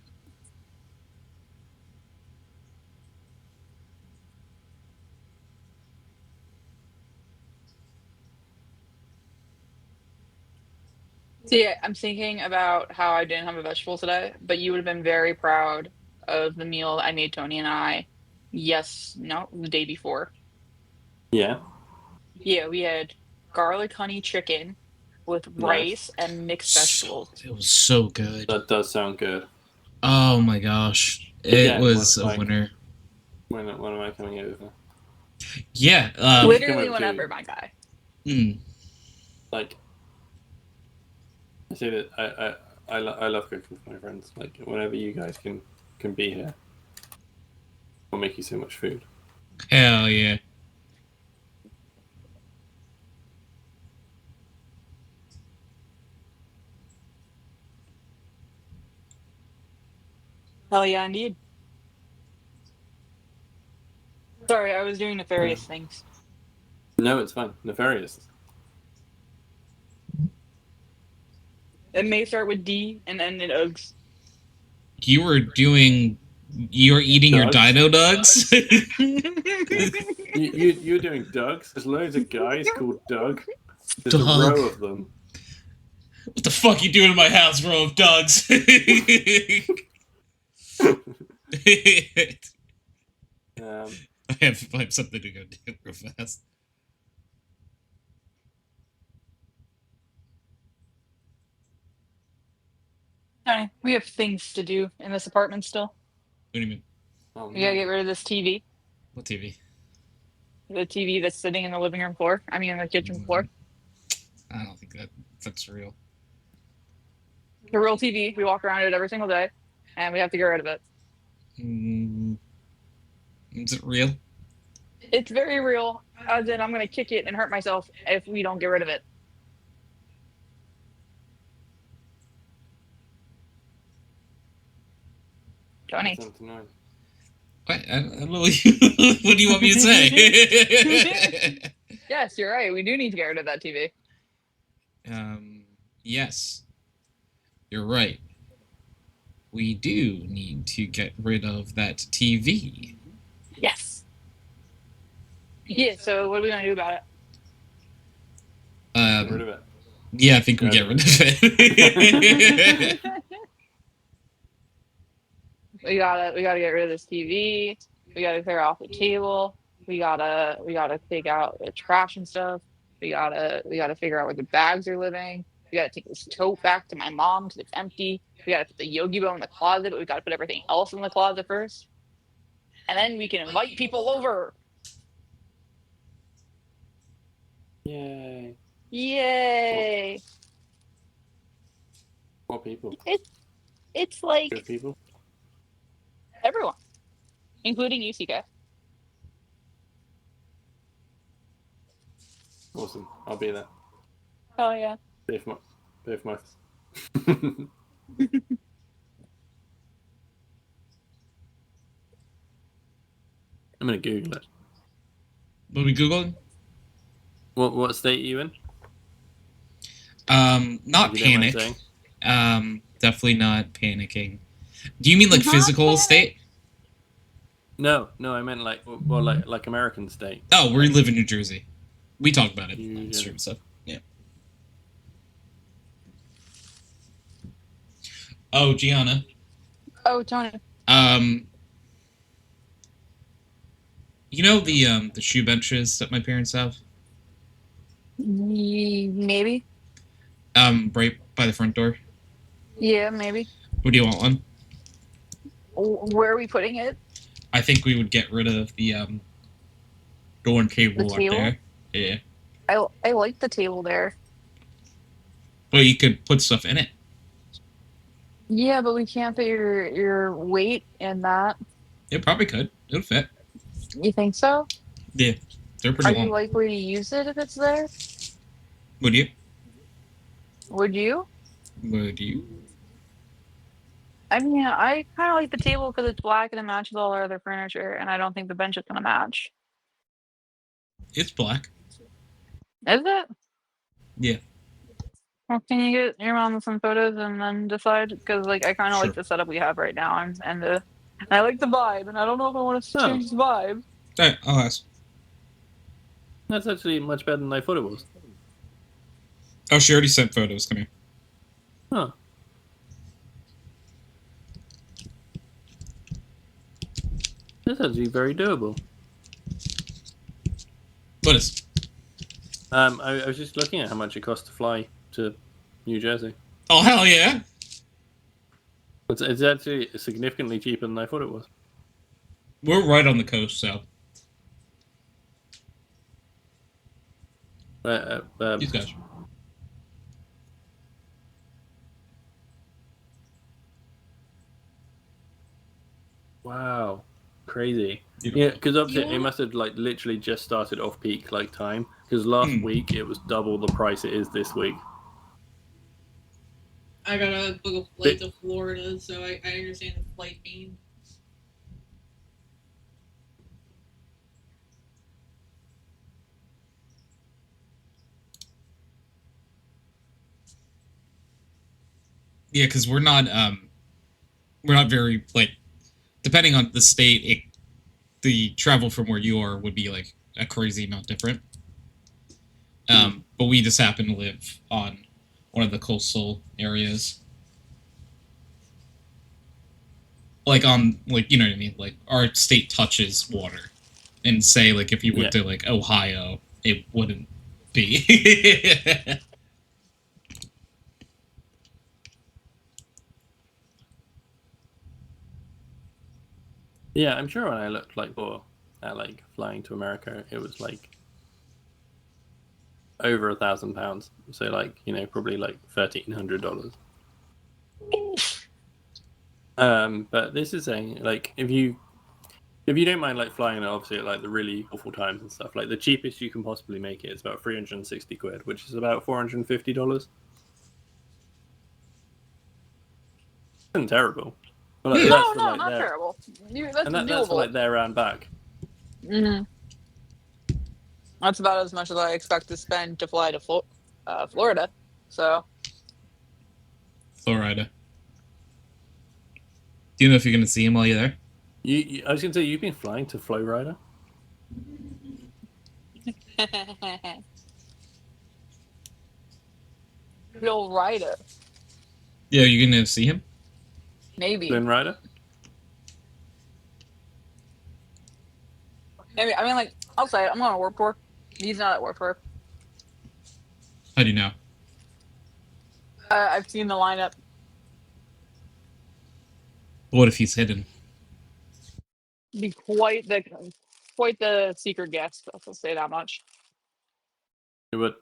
C: See, I'm thinking about how I didn't have a vegetable today, but you would have been very proud of the meal I made Tony and I. The day before.
B: Yeah.
C: Yeah, we had garlic honey chicken with rice and mixed vegetables.
A: It was so good.
B: That does sound good.
A: Oh my gosh. It was a winner.
B: When am I coming over?
A: Yeah.
C: Literally whenever, my guy.
B: Like, I say that I love cooking for my friends. Like, whenever you guys can be here, I'll make you so much food.
A: Hell yeah.
C: Hell yeah, indeed. Sorry, I was doing nefarious things.
B: No, it's fine. Nefarious.
C: It may start with D and end in Uggs.
A: You're eating your dino nugs?
B: You're doing Dougs? There's loads of guys called Doug. There's
A: Doug.
B: a row of them.
A: What the fuck you doing in my house, row of Dougs? I have something to go do real fast.
C: Tony, we have things to do in this apartment still.
A: What do you mean?
C: We gotta get rid of this TV.
A: What TV?
C: The TV that's sitting in the living room floor. I mean, in the kitchen floor.
A: I don't think that's real.
C: The real TV. We walk around it every single day, and we have to get rid of it.
A: Is it real?
C: It's very real. As in, I'm gonna kick it and hurt myself if we don't get rid of it. Tony.
B: Something to know.
A: What? I don't know. What do you want me to say?
C: Yes, you're right. We do need to get rid of that TV.
A: Yes, you're right. We do need to get rid of that TV.
C: Yes. Yeah. So what are we gonna do about it?
B: Get rid of it.
A: Yeah, I think we get rid of it.
C: we gotta get rid of this TV. We gotta clear off the table. We gotta take out the trash and stuff. We gotta figure out where the bags are living. We gotta take this tote back to my mom because it's empty. We gotta put the Yogi Bo in the closet, but we gotta put everything else in the closet first. And then we can invite people over.
B: Yay.
C: Yay.
B: What people?
C: It's like
B: Good people.
C: everyone, including you, CK.
B: Awesome. I'll be there.
C: Oh yeah.
B: Pay for my. I'm gonna Google it.
A: What are we Googling?
B: What state are you in?
A: Not
B: If you don't mind
A: panic.
B: saying.
A: Definitely not panicking. Do you mean like
C: Not
A: physical
C: panic.
A: state?
B: No, I meant like American state.
A: Oh, we live in New Jersey. We talked about it
B: New
A: on
B: Jersey.
A: stream stuff. Yeah. Oh, Gianna.
C: Oh, Tony.
A: You know the shoe benches that my parents have?
C: Maybe.
A: Right by the front door.
C: Yeah, maybe.
A: Would you want one?
C: Where are we putting it?
A: I think we would get rid of the door and table up
C: table?
A: there. Yeah.
C: I like the table there.
A: But you could put stuff in it.
C: Yeah, but we can't put your weight in that.
A: It probably could. It would fit.
C: You think so?
A: Yeah. They're
C: Are
A: pretty
C: you
A: long.
C: likely to use it if it's there?
A: Would you?
C: Would you?
A: Would you?
C: I mean, I kind of like the table because it's black and it matches all our other furniture, and I don't think the bench is gonna match.
A: It's black.
C: Is it?
A: Yeah.
C: Well, can you get your mom some photos and then decide? Because like I kind of
A: Sure.
C: like the setup we have right now, and I like the vibe, and I don't know if I want to change the vibe.
A: Alright, I'll ask.
B: That's actually much better than I thought it was.
A: Oh, she already sent photos. Come here.
B: Huh. That's actually very doable.
A: What is?
B: I was just looking at how much it costs to fly to New Jersey.
A: Oh, hell yeah.
B: It's actually significantly cheaper than I thought it was.
A: We're right on the coast, so. These guys.
B: Wow. Crazy.
A: Beautiful.
B: Yeah, because obviously
C: Yeah.
B: it must have like literally just started off peak like time. Because last week it was double the price it is this week.
D: I gotta book a flight to Florida, so I understand the flight pain.
A: Yeah, because we're not very like, depending on the state, the travel from where you are would be like a crazy amount different. But we just happen to live on one of the coastal areas. Like on, like, you know what I mean? Like, our state touches water. And say, like, if you went to, like, Ohio, it wouldn't be.
B: Yeah, I'm sure when I looked like at like flying to America, it was like over £1,000. So like, you know, probably like $1,300. But this is saying like if you If you don't mind like flying it, obviously at like the really awful times and stuff, like the cheapest you can possibly make it is about 360 quid, which is about $450. Isn't terrible. But like,
A: Yeah.
B: that's
C: No,
B: for
C: no,
B: like
C: not
B: there,
C: terrible. That's
B: and that's for
C: doable.
B: like there and back.
C: Hmm. That's about as much as I expect to spend to fly to Florida. So
A: Florida. Do you know if you're gonna see him while you're there?
B: I was gonna say you've been flying to Flowrider.
C: You'll ride it.
A: Yeah, you're gonna see him.
C: Maybe.
B: Flynn Rider.
C: Maybe. I mean, like, I'll say it. I'm going to work tour. He's not at work tour.
A: How do you know?
C: I've seen the lineup.
A: What if he's hidden?
C: Be quite the secret guest. I'll say that much.
B: It would.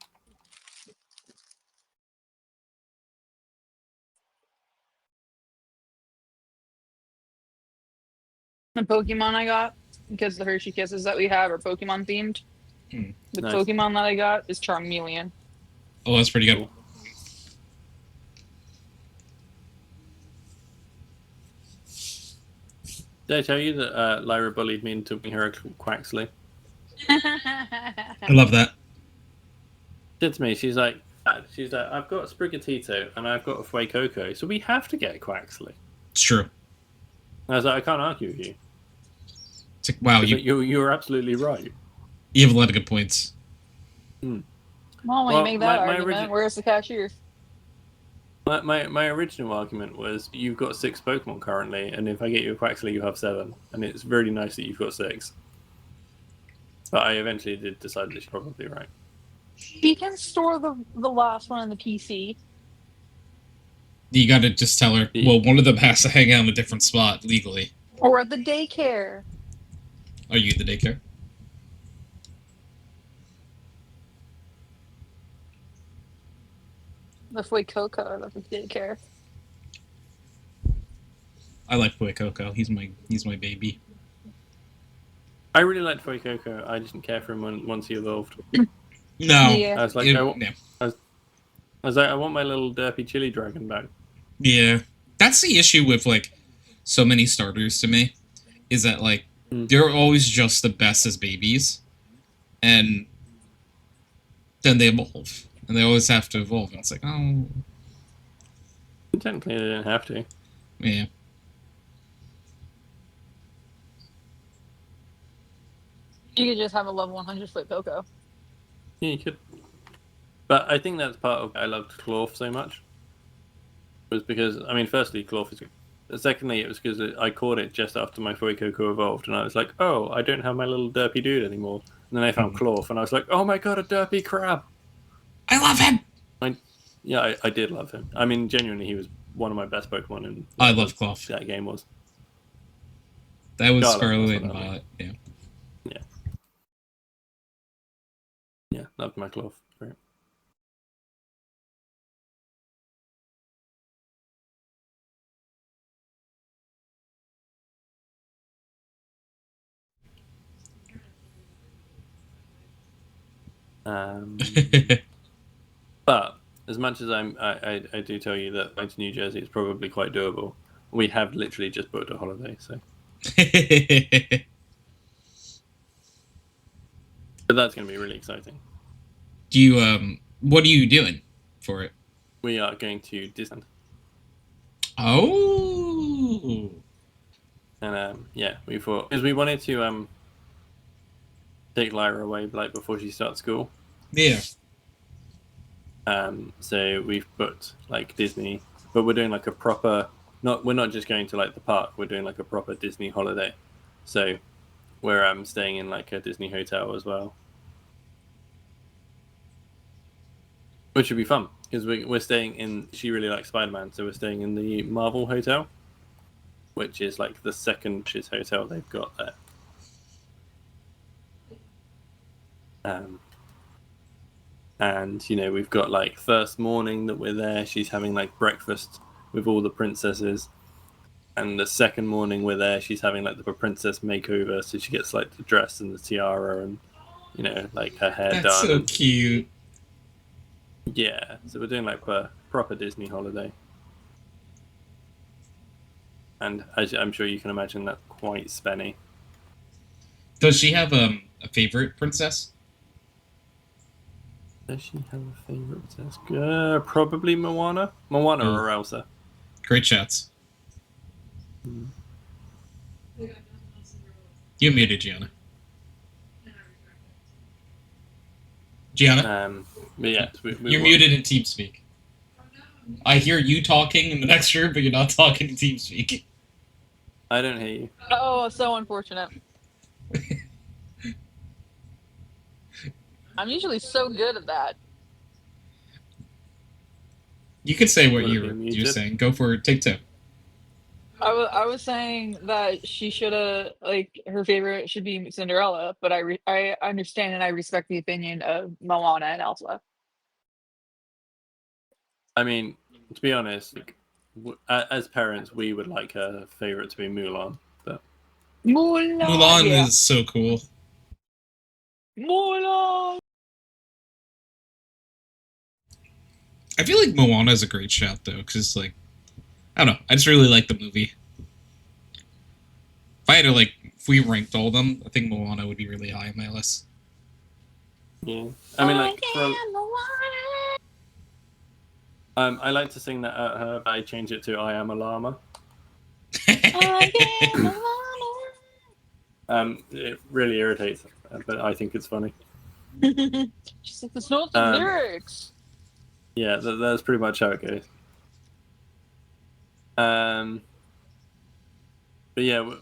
C: The Pokemon I got, because the Hershey Kisses that we have are Pokemon themed.
A: Hmm.
C: The
B: Nice.
C: Pokemon that I got is Charmeleon.
A: Oh, that's pretty good.
B: Cool. Did I tell you that Lyra bullied me into making her a Quaxley?
A: I love that.
B: She said to me, she's like, I've got a Sprigatito and I've got a Fuecoco, so we have to get a Quaxley.
A: It's true.
B: And I was like, I can't argue with you.
A: It's like, wow,
B: You're absolutely right.
A: you have a lot of good points.
C: Well, when
B: Well,
C: you make that
B: my
C: argument, where's the cashier?
B: My original argument was you've got 6 Pokemon currently, and if I get you a Quaxley, you have 7, and it's really nice that you've got 6. But I eventually did decide that she's probably right.
C: He can store the last one in the PC.
A: You gotta just tell her, well, one of them has to hang out in a different spot legally.
C: Or at the daycare.
A: Are you the daycare?
C: The Fuecoco at the daycare.
A: I like Fuecoco. He's my baby.
B: I really liked Fuecoco. I didn't care for him once he evolved.
A: No.
C: Yeah.
B: I was like,
A: Yeah.
B: I was like, I want my little derpy chili dragon back.
A: Yeah. That's the issue with, like, so many starters to me, is that, like, they're always just the best as babies, and then they evolve. And they always have to evolve, and it's like, oh...
B: Technically, they didn't have to.
A: Yeah.
C: You could just have a level 100 Fuecoco.
B: Yeah, you could. But I think that's part of why I loved Clorf so much. Was because, I mean, firstly, Clorf is good. But secondly, it was because I caught it just after my Fuecoco evolved, and I was like, oh, I don't have my little derpy dude anymore. And then I found Clorf, and I was like, oh my god, a derpy crab!
A: I love him!
B: Yeah, I did love him. I mean, genuinely, he was one of my best Pokemon in
A: I love Cloth.
B: that game was.
A: That was
B: Scarlet,
A: Scarlet
B: that's
A: and
B: what I
A: Violet, yeah.
B: Yeah, loved my Clorf. Great. But as much as I do tell you that going to New Jersey is probably quite doable, we have literally just booked a holiday, so. But that's going to be really exciting.
A: Do you, what are you doing for it?
B: We are going to Disneyland.
A: Oh!
B: And yeah, we thought, because we wanted to take Lyra away like before she starts school.
A: Yeah.
B: So we've booked like Disney, but we're doing like a proper, we're not just going to like the park, we're doing like a proper Disney holiday. So we're staying in like a Disney hotel as well, which would be fun because we're staying in, she really likes Spider-Man, so we're staying in the Marvel hotel, which is like the second hotel they've got there. And you know, we've got like first morning that we're there, she's having like breakfast with all the princesses. And the second morning we're there, she's having like the princess makeover, so she gets like the dress and the tiara and like her hair
A: That's
B: done.
A: so
B: And,
A: cute.
B: yeah, so we're doing like a proper Disney holiday. And as I'm sure you can imagine, that's quite spenny.
A: Does she have a favorite princess?
B: Does she have a favorite princess? Probably Moana. Moana
A: Oh.
B: or Elsa.
A: Great shots.
B: Hmm.
D: They got nothing else in their world.
A: You muted, Gianna.
D: And I regret it.
A: Gianna,
B: But yeah,
A: you're muted in TeamSpeak.
D: Oh no.
A: I hear you talking in the next room, but you're not talking to TeamSpeak.
B: I don't hear you.
C: Oh, so unfortunate. I'm usually so good at that.
A: You could say what
B: Would it be
A: you're
B: muted?
A: saying. Go for it. Take two.
C: I was saying that she should have, like, her favorite should be Cinderella, but I understand and I respect the opinion of Moana and Elsa.
B: I mean, to be honest, like, as parents, we would like her favorite to be Mulan. But
A: Mulan
C: yeah.
A: is so cool.
C: Mulan.
A: I feel like Moana is a great shout though, because like, I don't know, I just really like the movie. If I had to if we ranked all of them, I think Moana would be really high on my list.
B: yeah, I mean, like, I like to sing that at her, but I change it to "I am a llama." It really irritates her, but I think it's funny.
C: She's like, it's not the lyrics.
B: Yeah, that's pretty much how it goes. But yeah,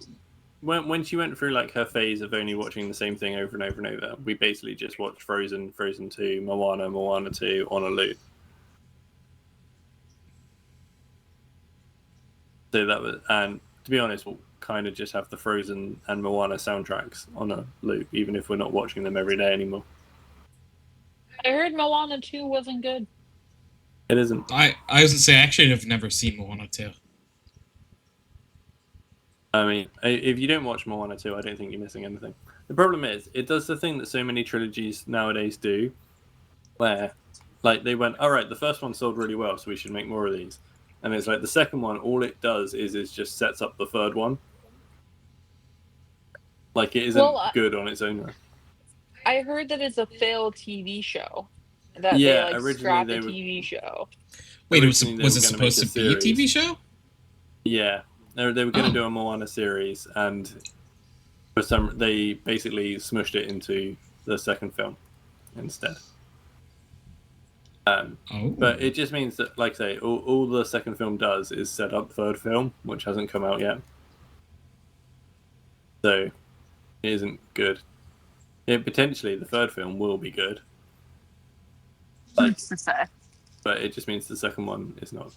B: when she went through like her phase of only watching the same thing over and over and over, we basically just watched Frozen, Frozen 2, Moana, Moana 2 on a loop. So that was, and to be honest, we'll kind of just have the Frozen and Moana soundtracks on a loop, even if we're not watching them every day anymore.
C: I heard Moana 2 wasn't good.
B: It isn't.
A: I was gonna say, actually, I've never seen Moana 2.
B: I mean, if you don't watch Moana 2, I don't think you're missing anything. The problem is, it does the thing that so many trilogies nowadays do, where, like, they went, all right, the first one sold really well, so we should make more of these. And it's like the second one, all it does is just sets up the third one. Like, it isn't good on its own.
C: I heard that it's a failed TV show. That
B: Yeah,
C: they
B: originally
C: scrapped
B: they
C: a
B: would-
C: TV show.
A: Wait, was
B: Originally, they
A: it
B: were gonna
A: supposed
B: make
A: to
B: a
A: be a TV
B: series.
A: show?
B: Yeah, they were going to do a Moana series, and for some, they basically smushed it into the second film instead. But it just means that, like I say, all the second film does is set up third film, which hasn't come out yet. So it isn't good. Potentially, the third film will be good. Like, but it just means the second one is not.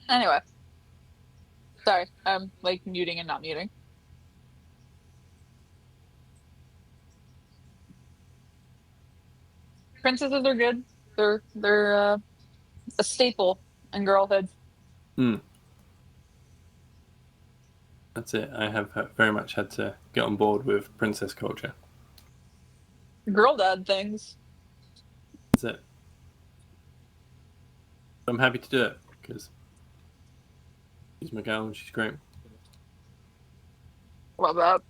C: Anyway. Sorry, I'm like muting and not muting. Princesses are good. They're a staple in girlhood.
B: That's it. I have very much had to get on board with princess culture.
C: Girl dad things.
B: That's it. I'm happy to do it because she's my gal and she's great.
C: Love that.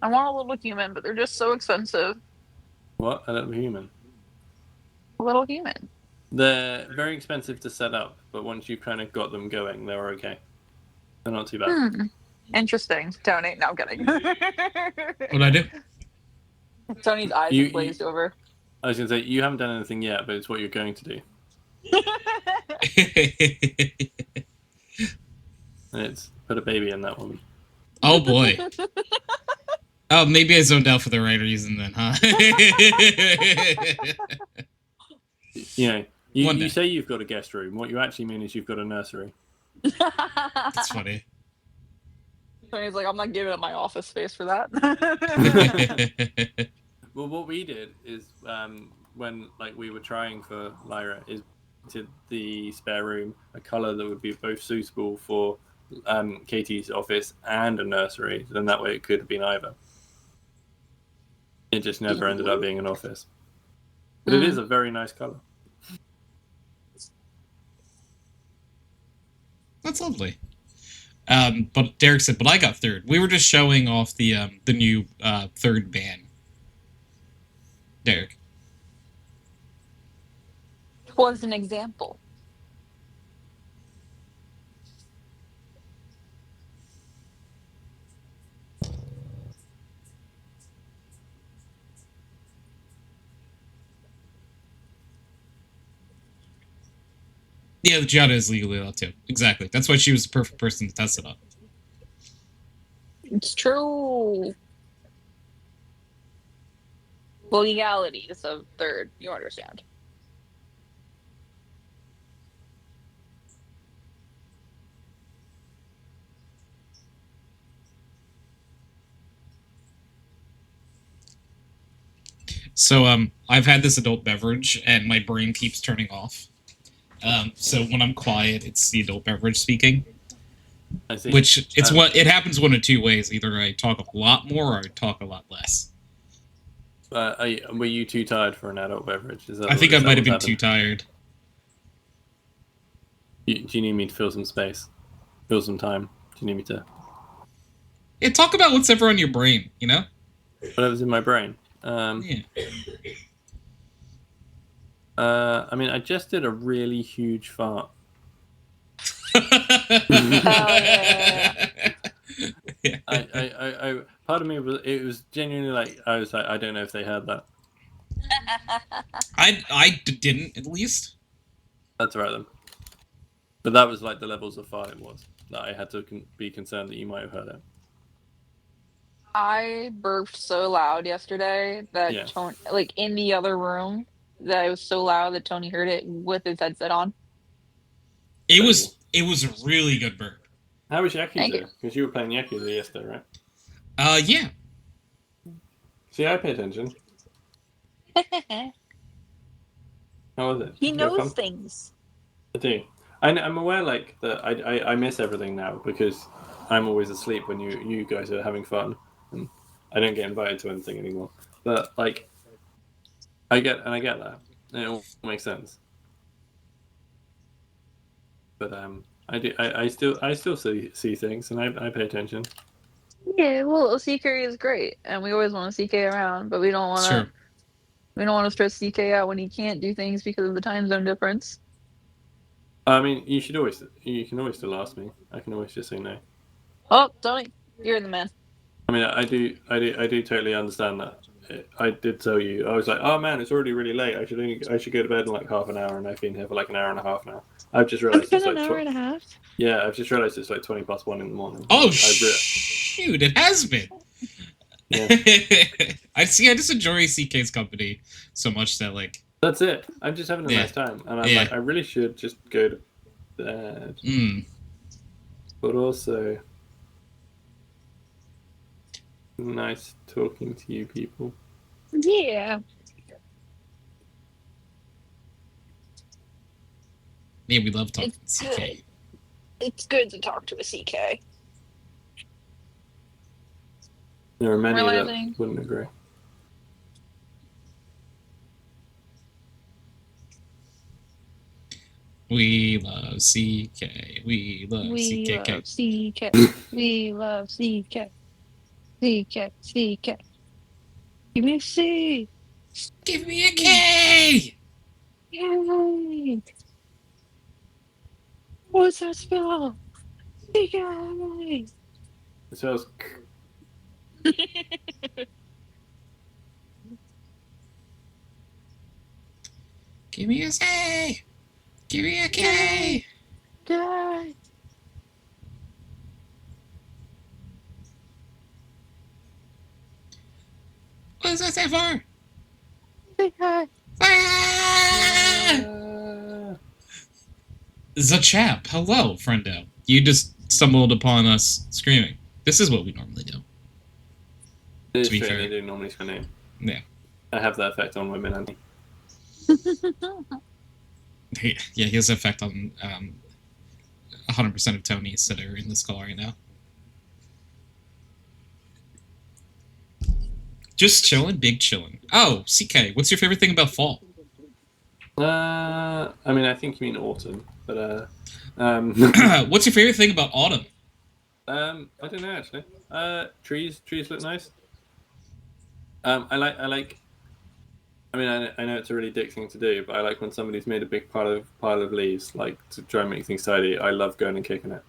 C: I want a little human, but they're just so expensive.
B: What? A little human.
C: A little human.
B: They're very expensive to set up, but once you've kind of got them going, they're okay. They're not too bad.
C: Interesting. Tony, no, I'm kidding.
A: What'd I do?
C: Tony's eyes have glazed over.
B: I was going to say, you haven't done anything yet, but it's what you're going to do. And it's put a baby in that woman.
A: Oh boy. Oh, maybe I zoned out for the right reason then, huh? One day.
B: You say you've got a guest room. What you actually mean is you've got a nursery.
A: That's funny.
C: Tony's like, I'm not giving up my office space for that.
B: Well, what we did is when like we were trying for Lyra is to the spare room a color that would be both suitable for Katie's office and a nursery. Then that way it could have been either. It just never ended up being an office. But it is a very nice color.
A: That's lovely. But Derek said, but I got third. We were just showing off the new third ban. Derek.
C: Was an example.
A: Yeah, the Gianna is legally allowed too. Exactly. That's why she was the perfect person to test it on.
C: It's true. The legalities of third, you understand.
A: So I've had this adult beverage and my brain keeps turning off. So when I'm quiet, it's the adult beverage speaking.
B: I see.
A: Which it happens one of two ways. Either I talk a lot more or I talk a lot less.
B: Were you too tired for an adult beverage?
A: I think I might have been too tired.
B: Do you need me to fill some space? Fill some time? Do you need me to?
A: Yeah, talk about what's ever on your brain, you know?
B: Whatever's in my brain.
A: Yeah.
B: I mean, I just did a really huge fart.
A: Yeah.
B: I part of me was genuinely like, I don't know if they heard that.
A: I didn't, at least.
B: That's right then. But that was like the levels of fart it was that I had to be concerned that you might have heard it.
C: I burped so loud yesterday that Tony, like in the other room, that it was so loud that Tony heard it with his headset on.
A: It was a really good burp.
B: How was Yakuza? Because you were playing Yakuza yesterday, right?
A: Yeah.
B: See, I pay attention. How was it?
C: He knows things.
B: I do. I'm aware, like, that I miss everything now because I'm always asleep when you guys are having fun, and I don't get invited to anything anymore. But like, I get that. It all makes sense. But I still see things, and I pay attention.
C: Yeah, well, CK is great, and we always want to CK around, but we don't want to.
A: Sure.
C: We don't want to stress CK out when he can't do things because of the time zone difference.
B: I mean, you can always still ask me. I can always just say no.
C: Oh, Tony, you're the man.
B: I mean, I do totally understand that. I did tell you. I was like, oh man, it's already really late. I should go to bed in like half an hour, and I've been here for like an hour and a half now. I've just realized
C: it's like an hour and a half.
B: Yeah, I've just realized it's like 1:20 in the morning.
A: Oh shoot! It has been.
B: Yeah.
A: I just enjoy CK's company so much that like.
B: That's it. I'm just having a nice time, and I'm like, I really should just go to bed. But also, nice talking to you people.
C: Yeah.
A: Yeah, we love talking to CK.
C: Good. It's good to talk to a CK.
B: There are many that wouldn't agree.
C: We
A: love CK. We love CK.
C: We love CK. CK. Give me a C.
A: Give me a K.
C: Yay. What's that spell? CK.
B: It spells.
A: Give me a C. Give me a K.
C: K.
A: What does that stand for?
C: CK.
A: Ah! The chap. Hello, friendo. You just stumbled upon us screaming. This is what we normally do.
B: It is
A: To be
B: true,
A: fair.
B: they do normally scream.
A: Yeah.
B: I have that effect on women, Andy.
A: Yeah, he has an effect on 100% of Tonys that are in this call right now. Just chilling, big chilling. Oh, CK, what's your favorite thing about fall?
B: I mean, I think you mean autumn, but
A: What's your favorite thing about autumn?
B: I don't know actually. Trees look nice. I like. I mean, I know it's a really dick thing to do, but I like when somebody's made a big pile of leaves, like to try and make things tidy. I love going and kicking it.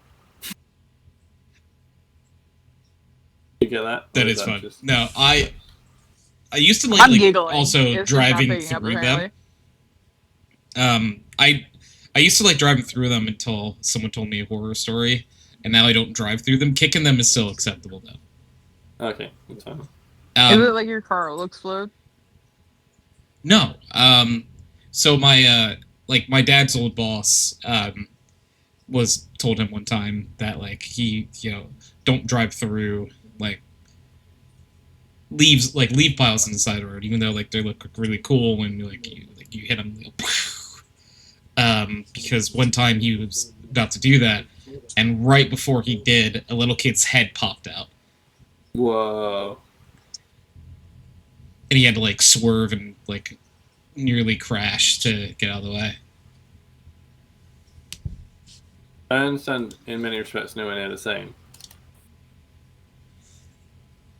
B: You get that?
A: That
B: Or
A: is fun.
B: just...
A: No, I used to
C: I'm
A: like
C: giggling.
A: also
C: It's just not
A: driving
C: picking up,
A: through
C: apparently.
A: them. I used to like driving through them until someone told me a horror story, and now I don't drive through them. Kicking them is still acceptable though.
B: Okay, that's fine.
C: Is it like your car will explode?
A: No. So my my dad's old boss was told him one time that like he don't drive through like leaves like leaf piles on the side of the road, even though like they look really cool when you hit them. Because one time he was about to do that, and right before he did, a little kid's head popped out.
B: Whoa.
A: And he had to like swerve and like nearly crash to get out of the way.
B: I understand in many respects nowhere near the same.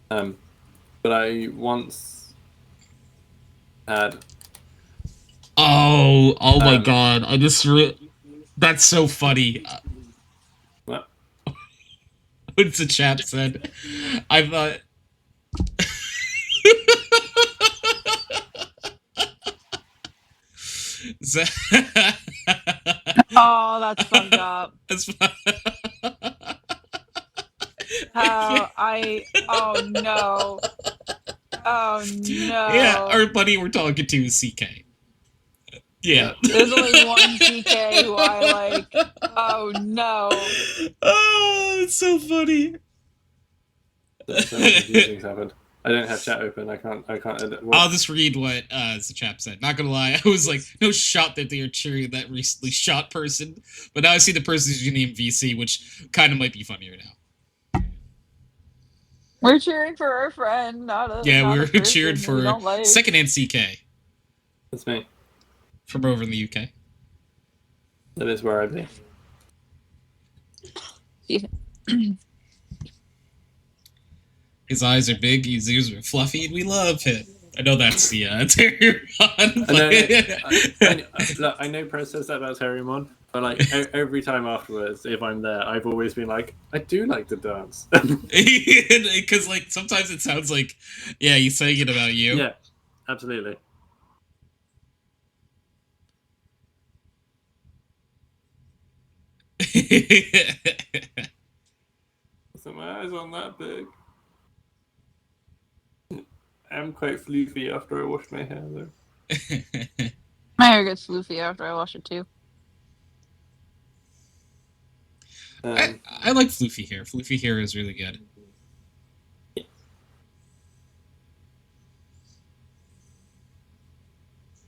B: But I once had...
A: Oh my god! I just that's so funny.
B: What?
A: What's the chat said? I thought.
C: Oh, that's fucked up.
A: That's fun.
C: Oh no. Oh no.
A: Yeah, our buddy we're talking to is CK. Yeah.
C: There's only one CK who I like. Oh no.
A: Oh, it's so funny.
B: So many confusing things happened. I don't have chat open. I can't edit.
A: I'll just read what the chap said. Not gonna lie, I was like, no shot that they are cheering that recently shot person. But now I see the person's using VC, which kind of might be funnier now.
C: We're cheering for our friend, not
A: we're
C: a
A: cheering for
C: like.
A: secondhand CK.
B: That's me.
A: From over in the UK.
B: That is where I'd be.
A: His eyes are big, his ears are fluffy, and we love him. I know that's the Terriermon.
B: I know Press says that about Terriermon, but like every time afterwards, if I'm there, I've always been like, I do like to dance.
A: Because like sometimes it sounds like, yeah, he's saying it about you.
B: Yeah, absolutely. So my eyes aren't that big. I'm quite floofy after I wash my hair, though.
C: My hair gets floofy after I wash it too.
A: I like floofy hair. Floofy hair is really good.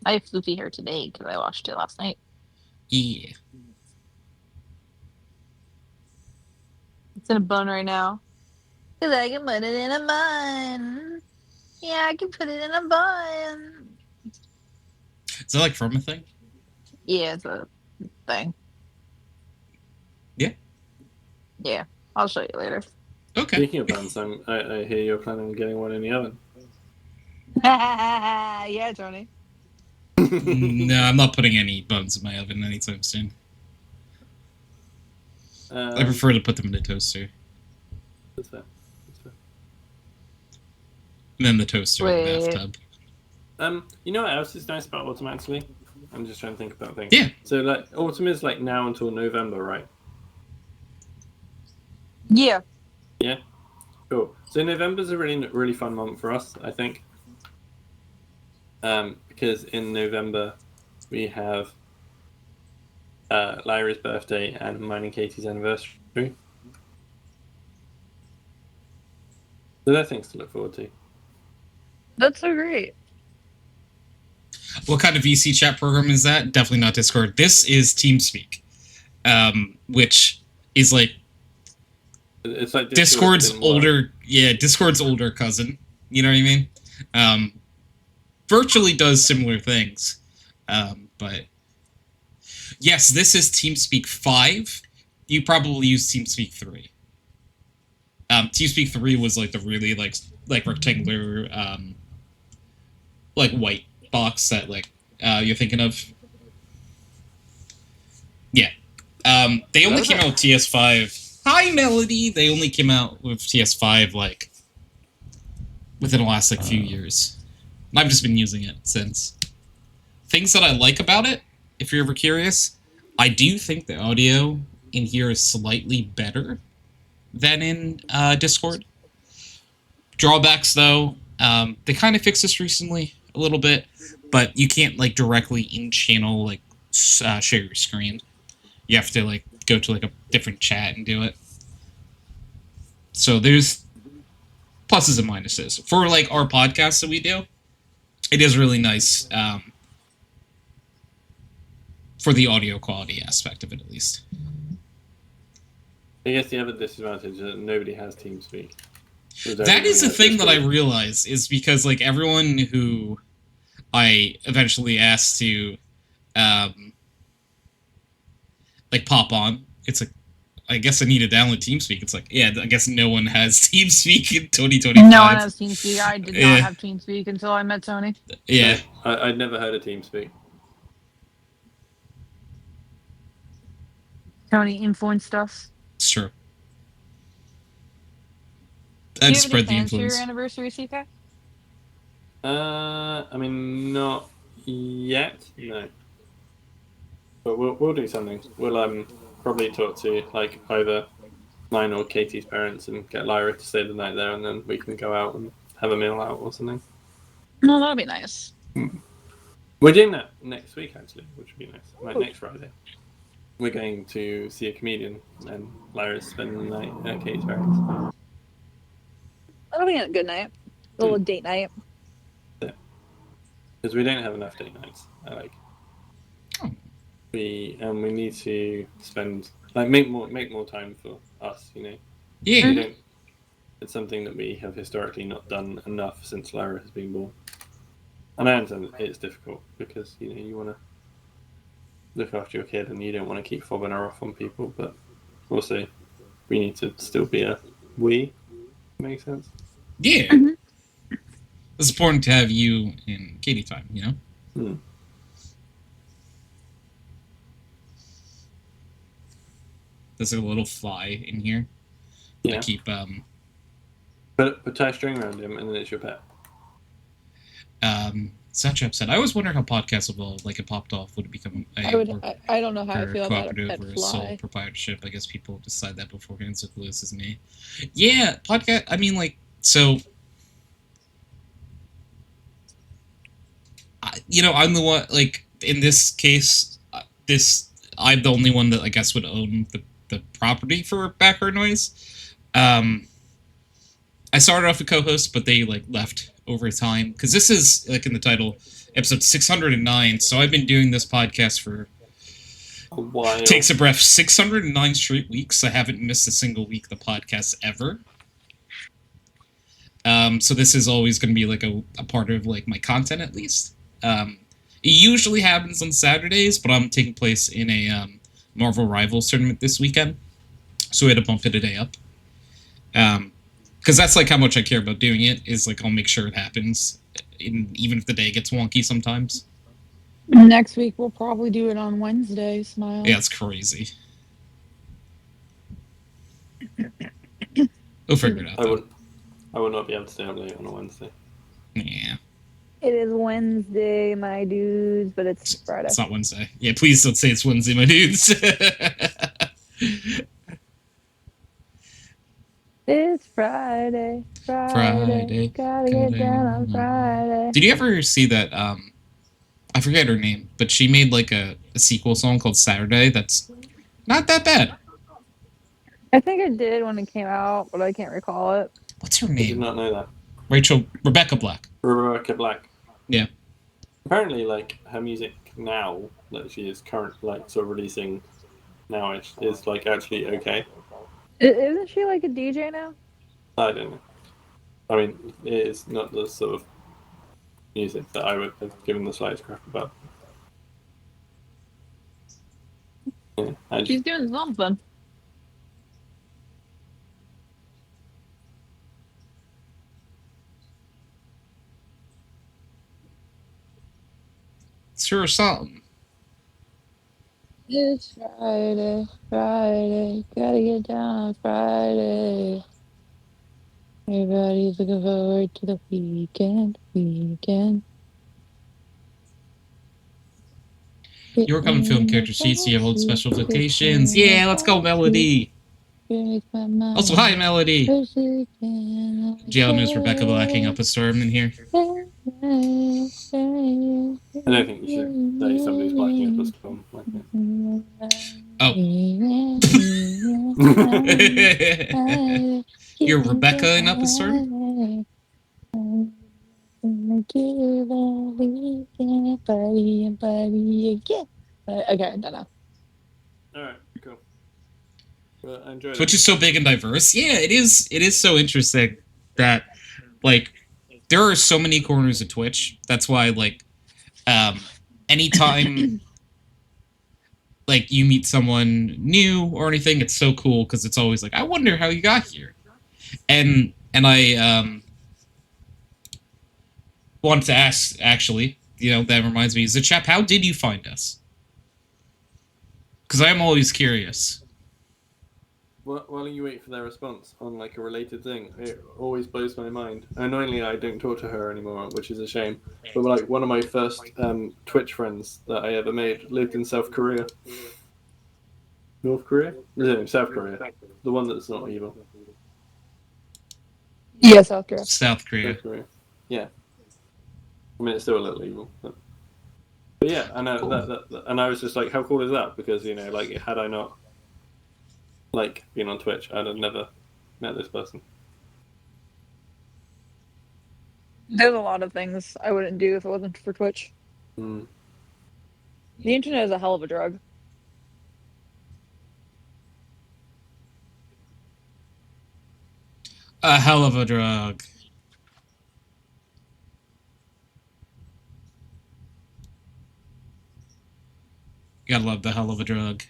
C: I have floofy hair today because I washed it last night.
A: Yeah.
C: It's in a bun right now. Because I can put it in a bun. Yeah, I can put it in a bun.
A: Is that like from a thing?
C: Yeah, it's a thing.
A: Yeah?
C: Yeah, I'll show you later.
A: Okay.
B: Speaking of buns, I hear you're planning on getting one in the oven.
C: Yeah, Tony.
A: No, I'm not putting any buns in my oven anytime soon. I prefer to put them in a toaster.
B: That's fair. That's fair.
A: And then the toaster in the bathtub.
B: You know what else is nice about autumn, actually? I'm just trying to think about things.
A: Yeah.
B: So, like, autumn is, like, now until November, right?
C: Yeah.
B: Yeah? Cool. So November's a really fun month for us, I think. Because in November we have Lyra's birthday and mine and Katie's anniversary. So there are things to look forward to.
C: That's so great.
A: What kind of VC chat program is that? Definitely not Discord. This is TeamSpeak, which is like
B: It's like
A: Discord's
B: Discord
A: Discord's older cousin. You know what I mean? Virtually does similar things, but yes, this is TeamSpeak 5. You probably use TeamSpeak 3. TeamSpeak 3 was like the really like rectangular like white box that like you're thinking of. Yeah. They only came out with TS5. Hi, Melody! They only came out with TS5 like within the last like few years. I've just been using it since. Things that I like about it, if you're ever curious, I do think the audio in here is slightly better than in Discord. Drawbacks, though, they kind of fixed this recently a little bit, but you can't like directly in-channel like share your screen. You have to like go to like a different chat and do it. So there's pluses and minuses for like our podcasts that we do. It is really nice for the audio quality aspect of it, at least.
B: I guess the other disadvantage is that nobody has TeamSpeak.
A: That is the thing that I realize is because like everyone who I eventually asked to like pop on, it's like I guess I need to download TeamSpeak. It's like, yeah, I guess no one has TeamSpeak in 2025.
C: No one has TeamSpeak. I did not have TeamSpeak until I met Tony.
A: Yeah.
B: I'd never heard of TeamSpeak.
C: Tony influenced us.
A: It's true.
C: Do you
A: And
C: have
A: spread
C: any
A: the
C: plans for your
A: influence.
C: anniversary, CK?
B: I mean, not yet, no. But we'll do something. We'll probably talk to like either mine or Katie's parents and get Lyra to stay the night there, and then we can go out and have a meal out or something.
C: No, that'd be nice.
B: We're doing that next week actually, which would be nice. Like next Friday. We're going to see a comedian, and Lyra's spending the night at Katie's parents.
C: That'll be a good night. A little date night.
B: Because we don't have enough date nights. We need to spend make more time for us, you know.
A: Yeah.
B: It's something that we have historically not done enough since Lyra has been born. And I understand it's difficult because you know you want to look after your kid and you don't want to keep fobbing her off on people, but also we need to still be a we. Makes sense.
A: Yeah. It's important to have you in Katie time, you know? There's a little fly in here.
B: Yeah.
A: I keep
B: But tie a string around him and then it's your pet.
A: such upset. I always wonder how podcasts evolve. Like it popped off, would it become
C: I don't know how I feel about a pet
A: or
C: fly.
A: sole proprietorship? I guess people decide that beforehand. So Lewis is me. Yeah, podcast. I mean, like, so. You know, I'm the one. Like in this case, I'm the only one that I guess would own the property for background noise. I started off a co-host, but they like left over time because this is like in the title, episode 609. So I've been doing this podcast for
B: a while.
A: Takes a breath. 609 straight weeks. I haven't missed a single week of the podcast ever. So this is always going to be like a part of like my content at least. It usually happens on Saturdays, but I'm taking place in a Marvel Rivals tournament this weekend, so we had to bump it a day up. Because that's like how much I care about doing it. Is like I'll make sure it happens, even if the day gets wonky sometimes.
C: Next week we'll probably do it on Wednesday. Smile.
A: Yeah, it's crazy. We'll figure it out.
B: I would not be able to stay up late on a Wednesday.
A: Yeah.
C: It is Wednesday, my dudes, but it's Friday.
A: It's not Wednesday. Yeah, please don't say it's Wednesday, my dudes.
C: It's Friday.
A: Friday.
C: Gotta get down on Friday.
A: Did you ever see that I forget her name, but she made like a sequel song called Saturday that's not that bad.
C: I think I did when it came out, but I can't recall it.
A: What's her
B: I did
A: name?
B: not know that.
A: Rebecca Black.
B: Rebecca Black.
A: Yeah.
B: Apparently, like her music now that she is current, like sort of releasing nowish, is like actually okay.
C: Isn't she like a DJ now?
B: I don't know. I mean, it is not the sort of music that I would have given the slightest crap about. Yeah,
C: She's doing something.
A: It's her something.
C: It's Friday, gotta get down on Friday. Everybody's looking forward to the weekend.
A: Your common film character sheets, you have old special vocations. Yeah, let's go, Melody. Also, hi, Melody. Gianna knows Rebecca Blacking up a storm in here.
B: I don't think you should say somebody's blacking up a storm like that.
A: Oh. You're Rebecca in Up a Storm?
C: Okay, I don't know.
B: Alright, cool. Well, I enjoy
A: Twitch
B: that.
A: is so big and diverse. Yeah, it is. It is so interesting that, like, there are so many corners of Twitch. That's why, like, anytime, like, you meet someone new or anything, it's so cool because it's always like, I wonder how you got here. And I wanted to ask, actually, you know, that reminds me, is the chap, how did you find us? Because I'm always curious.
B: Why don't you wait for their response on like a related thing? It always blows my mind. Annoyingly, I don't talk to her anymore, which is a shame. But like one of my first Twitch friends that I ever made lived in South Korea. North Korea? No, South Korea. The one that's not evil.
C: Yeah, South Korea.
A: South Korea.
B: South Korea. Yeah. I mean, it's still a little evil. But yeah, I know
A: Cool.
B: that, and I was just like, how cool is that? Because, you know, like, had I not like been on Twitch, I'd have never met this person.
C: There's a lot of things I wouldn't do if it wasn't for Twitch.
B: Mm.
C: The internet is a hell of a drug.
A: A hell of a drug. You gotta love the hell of a drug.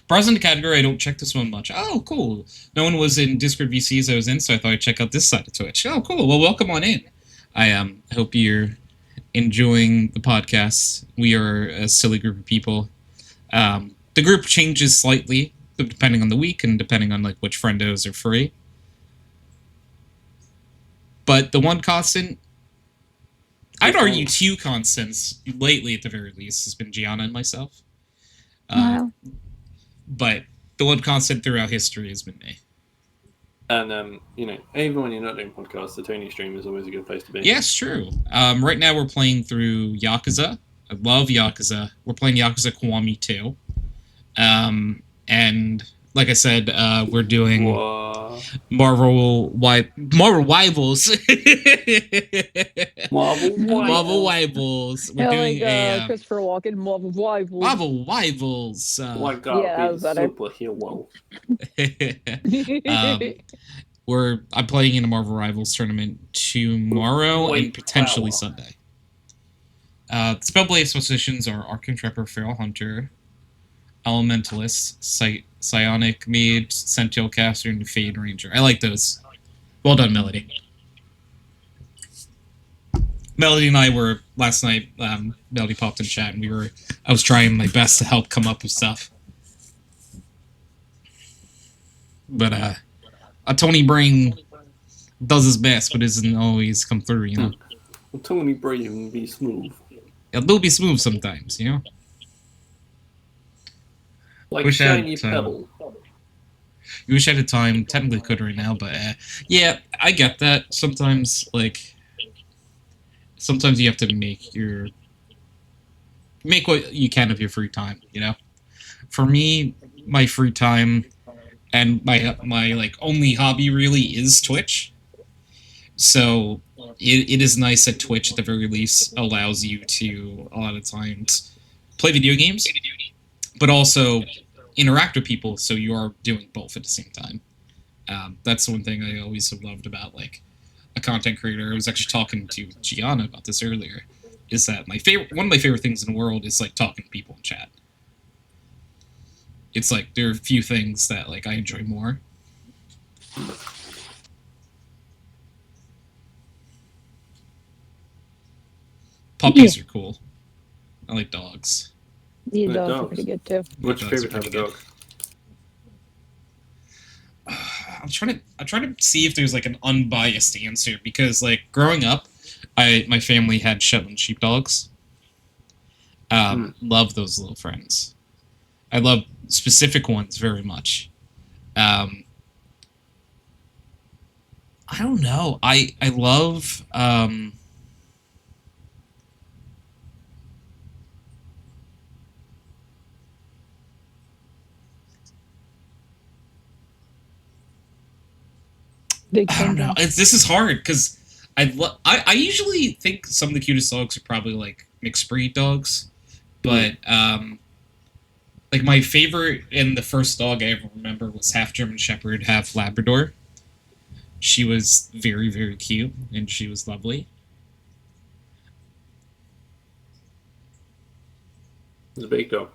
A: Browsing the category, I don't check this one much. Oh, cool. No one was in Discord VCs I was in, so I thought I'd check out this side of Twitch. Oh, cool. Well, welcome on in. I hope you're enjoying the podcast. We are a silly group of people. The group changes slightly depending on the week and depending on like which friendos are free. But the one constant, I'd argue two constants lately at the very least, has been Gianna and myself.
C: Wow.
A: But the one constant throughout history has been me.
B: And you know, even when you're not doing podcasts, the Tony stream is always a good place to be.
A: Yes, true. Right now we're playing through Yakuza. I love Yakuza. We're playing Yakuza Kiwami 2. And like I said, we're doing Marvel Rivals. Marvel Rivals. We're doing a
C: Christopher Walken, Marvel Rivals.
A: Marvel Rivals.
B: My God,
C: Yeah,
B: be a superhero.
A: I'm playing in a Marvel Rivals tournament tomorrow and potentially Sunday. Spellblade positions are Arc Intrepper, Feral Hunter, Elementalist, Psionic Mage, Sentinel Caster, and Fade Ranger. I like those. Well done, Melody. Melody and I were last night. Melody popped in chat, and I was trying my best to help come up with stuff. But a Tony Brain does his best, but doesn't always come through, you know.
B: Well, Tony Brain be smooth.
A: It'll be smooth sometimes, you know.
B: Like
A: wish
B: shiny
A: I had,
B: pebble.
A: You wish I had time. Technically could right now, but yeah, I get that. Sometimes, like, sometimes you have to make what you can of your free time. You know, for me, my free time and my like only hobby really is Twitch. So it is nice that Twitch at the very least allows you to a lot of times play video games, but also interact with people. So you are doing both at the same time. That's the one thing I always have loved about like a content creator. I was actually talking to Gianna about this earlier. Is that one of my favorite things in the world is like talking to people in chat. It's like there are a few things that like I enjoy more. Puppies are cool. I like dogs.
C: The
B: Like
C: dogs are
B: dogs.
C: pretty good too.
B: What's your
A: Dogs are
B: favorite type of
A: pretty
B: dog?
A: I'm trying to see if there's like an unbiased answer because like growing up, my family had Shetland sheepdogs. Love those little friends. I love specific ones very much. I don't know. I love
C: Big
A: I don't know.
C: thinking.
A: This is hard because I usually think some of the cutest dogs are probably like mixed breed dogs, but like my favorite and the first dog I ever remember was half German Shepherd, half Labrador. She was very, very cute and she was lovely.
B: It's a big dog.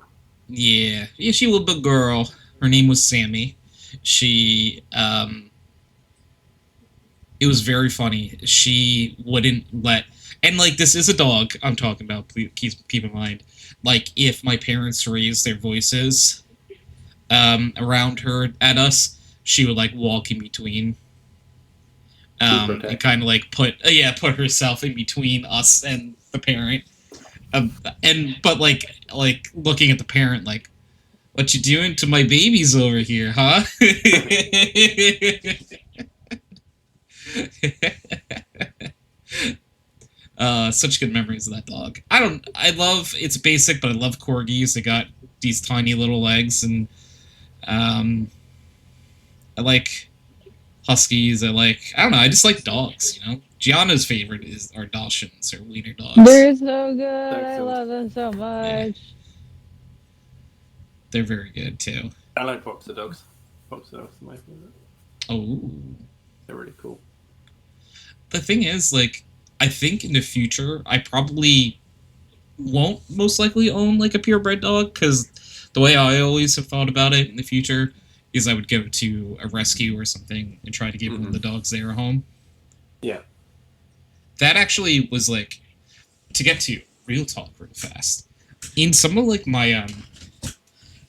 A: Yeah, she was a big girl. Her name was Sammy. She it was very funny. She wouldn't let, and like this is a dog I'm talking about. Please keep in mind, like if my parents raised their voices around her at us, she would like walk in between, and kind of like put herself in between us and the parent, and but like looking at the parent like, what you doing to my babies over here, huh? Such good memories of that dog. It's basic, but I love corgis. They got these tiny little legs, and I like huskies. I don't know, I just like dogs, you know? Gianna's favorite are Dalmatians, or wiener dogs.
C: They're so good. I love them so much.
A: Yeah. They're very good, too.
B: I like boxer dogs. Boxer dogs are my favorite.
A: Oh.
B: They're really cool.
A: The thing is, like, I think in the future, I probably won't most likely own, like, a purebred dog, because the way I always have thought about it in the future is I would go to a rescue or something and try to give one of the dogs there a home.
B: Yeah.
A: That actually was, like, to get to real talk real fast. In some of, like, my,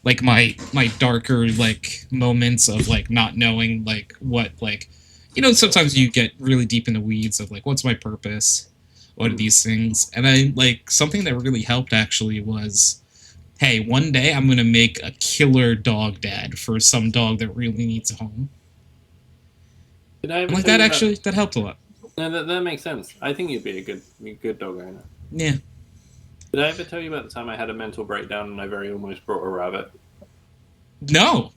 A: like, my darker, like, moments of, like, not knowing, like, what, like, you know, sometimes you get really deep in the weeds of, like, what's my purpose? What are these things? And I, like, something that really helped, actually, was, hey, one day I'm going to make a killer dog dad for some dog that really needs a home.
B: Did I ever
A: And, like,
B: tell
A: that
B: you
A: actually, that helped a lot.
B: No, that makes sense. I think you'd be a good dog owner.
A: Yeah.
B: Did I ever tell you about the time I had a mental breakdown and I very almost brought a rabbit?
A: No.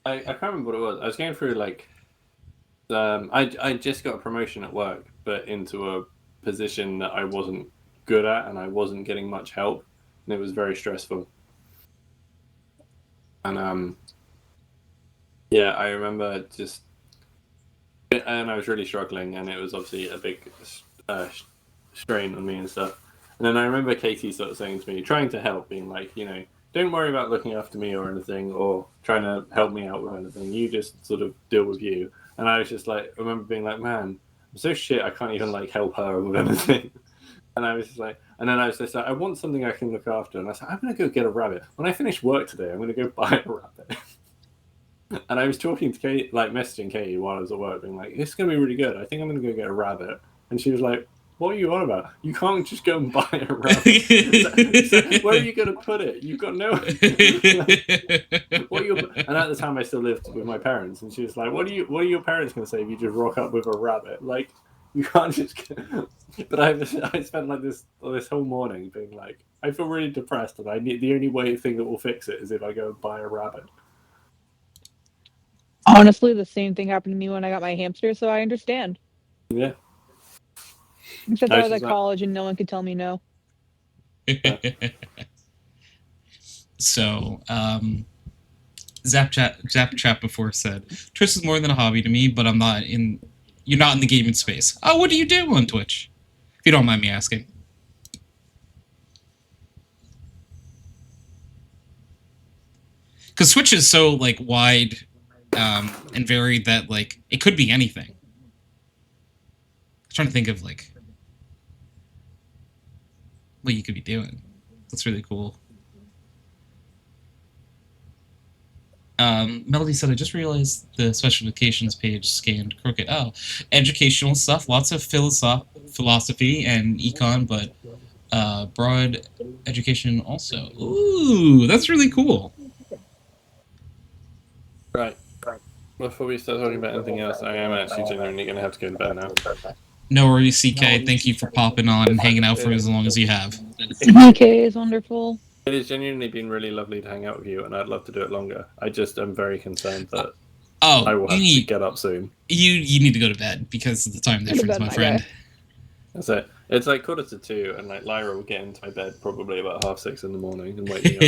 B: I can't remember what it was. I was going through like, I just got a promotion at work, but into a position that I wasn't good at, and I wasn't getting much help, and it was very stressful. And yeah, I remember just, and I was really struggling, and it was obviously a big strain on me and stuff. And then I remember Katie sort of saying to me, trying to help, being like, you know, don't worry about looking after me or anything, or trying to help me out with anything. You just sort of deal with you. And I was just like, I remember being like, man, I'm so shit, I can't even like help her with anything. And I was just like, and then I was just like, I want something I can look after. And I was like, I'm going to go get a rabbit. When I finish work today, I'm going to go buy a rabbit. And I was talking to Kate, like messaging Katie while I was at work, being like, it's going to be really good. I think I'm going to go get a rabbit. And she was like, What are you on about? You can't just go and buy a rabbit. Where are you going to put it? You've got no. What are you? And at the time, I still lived with my parents, and she was like, "What are your parents going to say if you just rock up with a rabbit? Like, you can't just." But I spent like this whole morning being like, I feel really depressed, and the only thing that will fix it is if I go and buy a rabbit.
C: Honestly, the same thing happened to me when I got my hamster, so I understand.
B: Yeah.
C: Except I was at college and no one could tell me no.
A: So, Zap Chat before said, Twitch is more than a hobby to me, but you're not in the gaming space. Oh, what do you do on Twitch? If you don't mind me asking. Because Twitch is so, like, wide and varied that, like, it could be anything. I'm trying to think of, like, what you could be doing. That's really cool. Melody said, I just realized the specifications page scanned crooked. Oh, educational stuff, lots of philosophy and econ, but broad education also. Ooh, that's really cool.
B: Right. Before we start talking about anything else, I am actually genuinely going to have to go to bed now.
A: No worries, CK. Thank you for popping on and hanging out for as long as you have.
C: CK is wonderful.
B: It has genuinely been really lovely to hang out with you, and I'd love to do it longer. I just am very concerned that I will have to get up soon.
A: You need to go to bed because of the time difference, my friend.
B: That's it. It's like 1:45, and like Lyra will get into my bed probably about 6:30 in the morning and wake me up.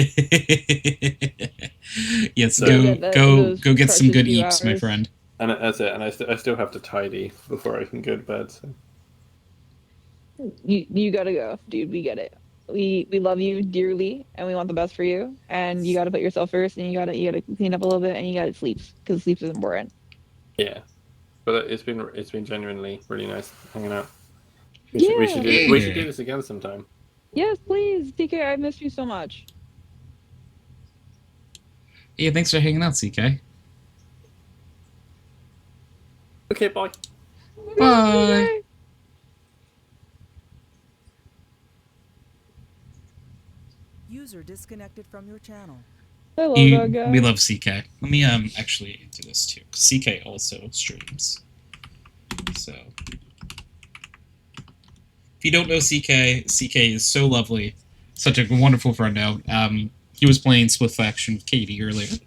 A: Yes, so, go get some good eats, my friend.
B: And that's it. And I still have to tidy before I can go to bed. So.
C: You gotta go, dude. We get it. We love you dearly, and we want the best for you. And you gotta put yourself first, and you gotta clean up a little bit, and you gotta sleep because sleep is important.
B: Yeah, but it's been genuinely really nice hanging out. We should do this again sometime.
C: Yes, please, CK. I missed you so much.
A: Yeah, thanks for hanging out, CK.
B: Okay, bye.
A: Bye.
E: User disconnected from your channel.
C: I love that guy.
A: We love CK. Let me actually do this too, because CK also streams. So if you don't know CK is so lovely, such a wonderful friend now. He was playing Split Faction with Katie earlier.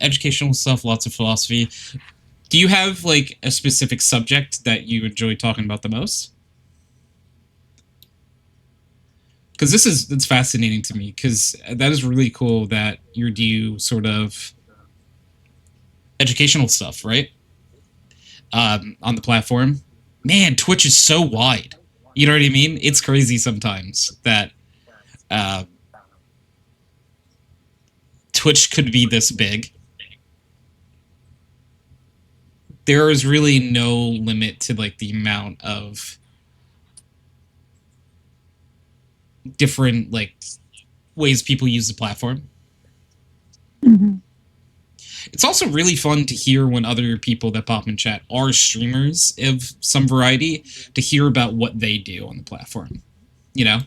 A: Educational stuff, lots of philosophy. Do you have like a specific subject that you enjoy talking about the most? Because it's fascinating to me, because that is really cool that you do sort of educational stuff, right? On the platform. Man, Twitch is so wide. You know what I mean? It's crazy sometimes that Twitch could be this big. There is really no limit to like the amount of different like ways people use the platform.
C: Mm-hmm.
A: It's also really fun to hear when other people that pop in chat are streamers of some variety, to hear about what they do on the platform. You know?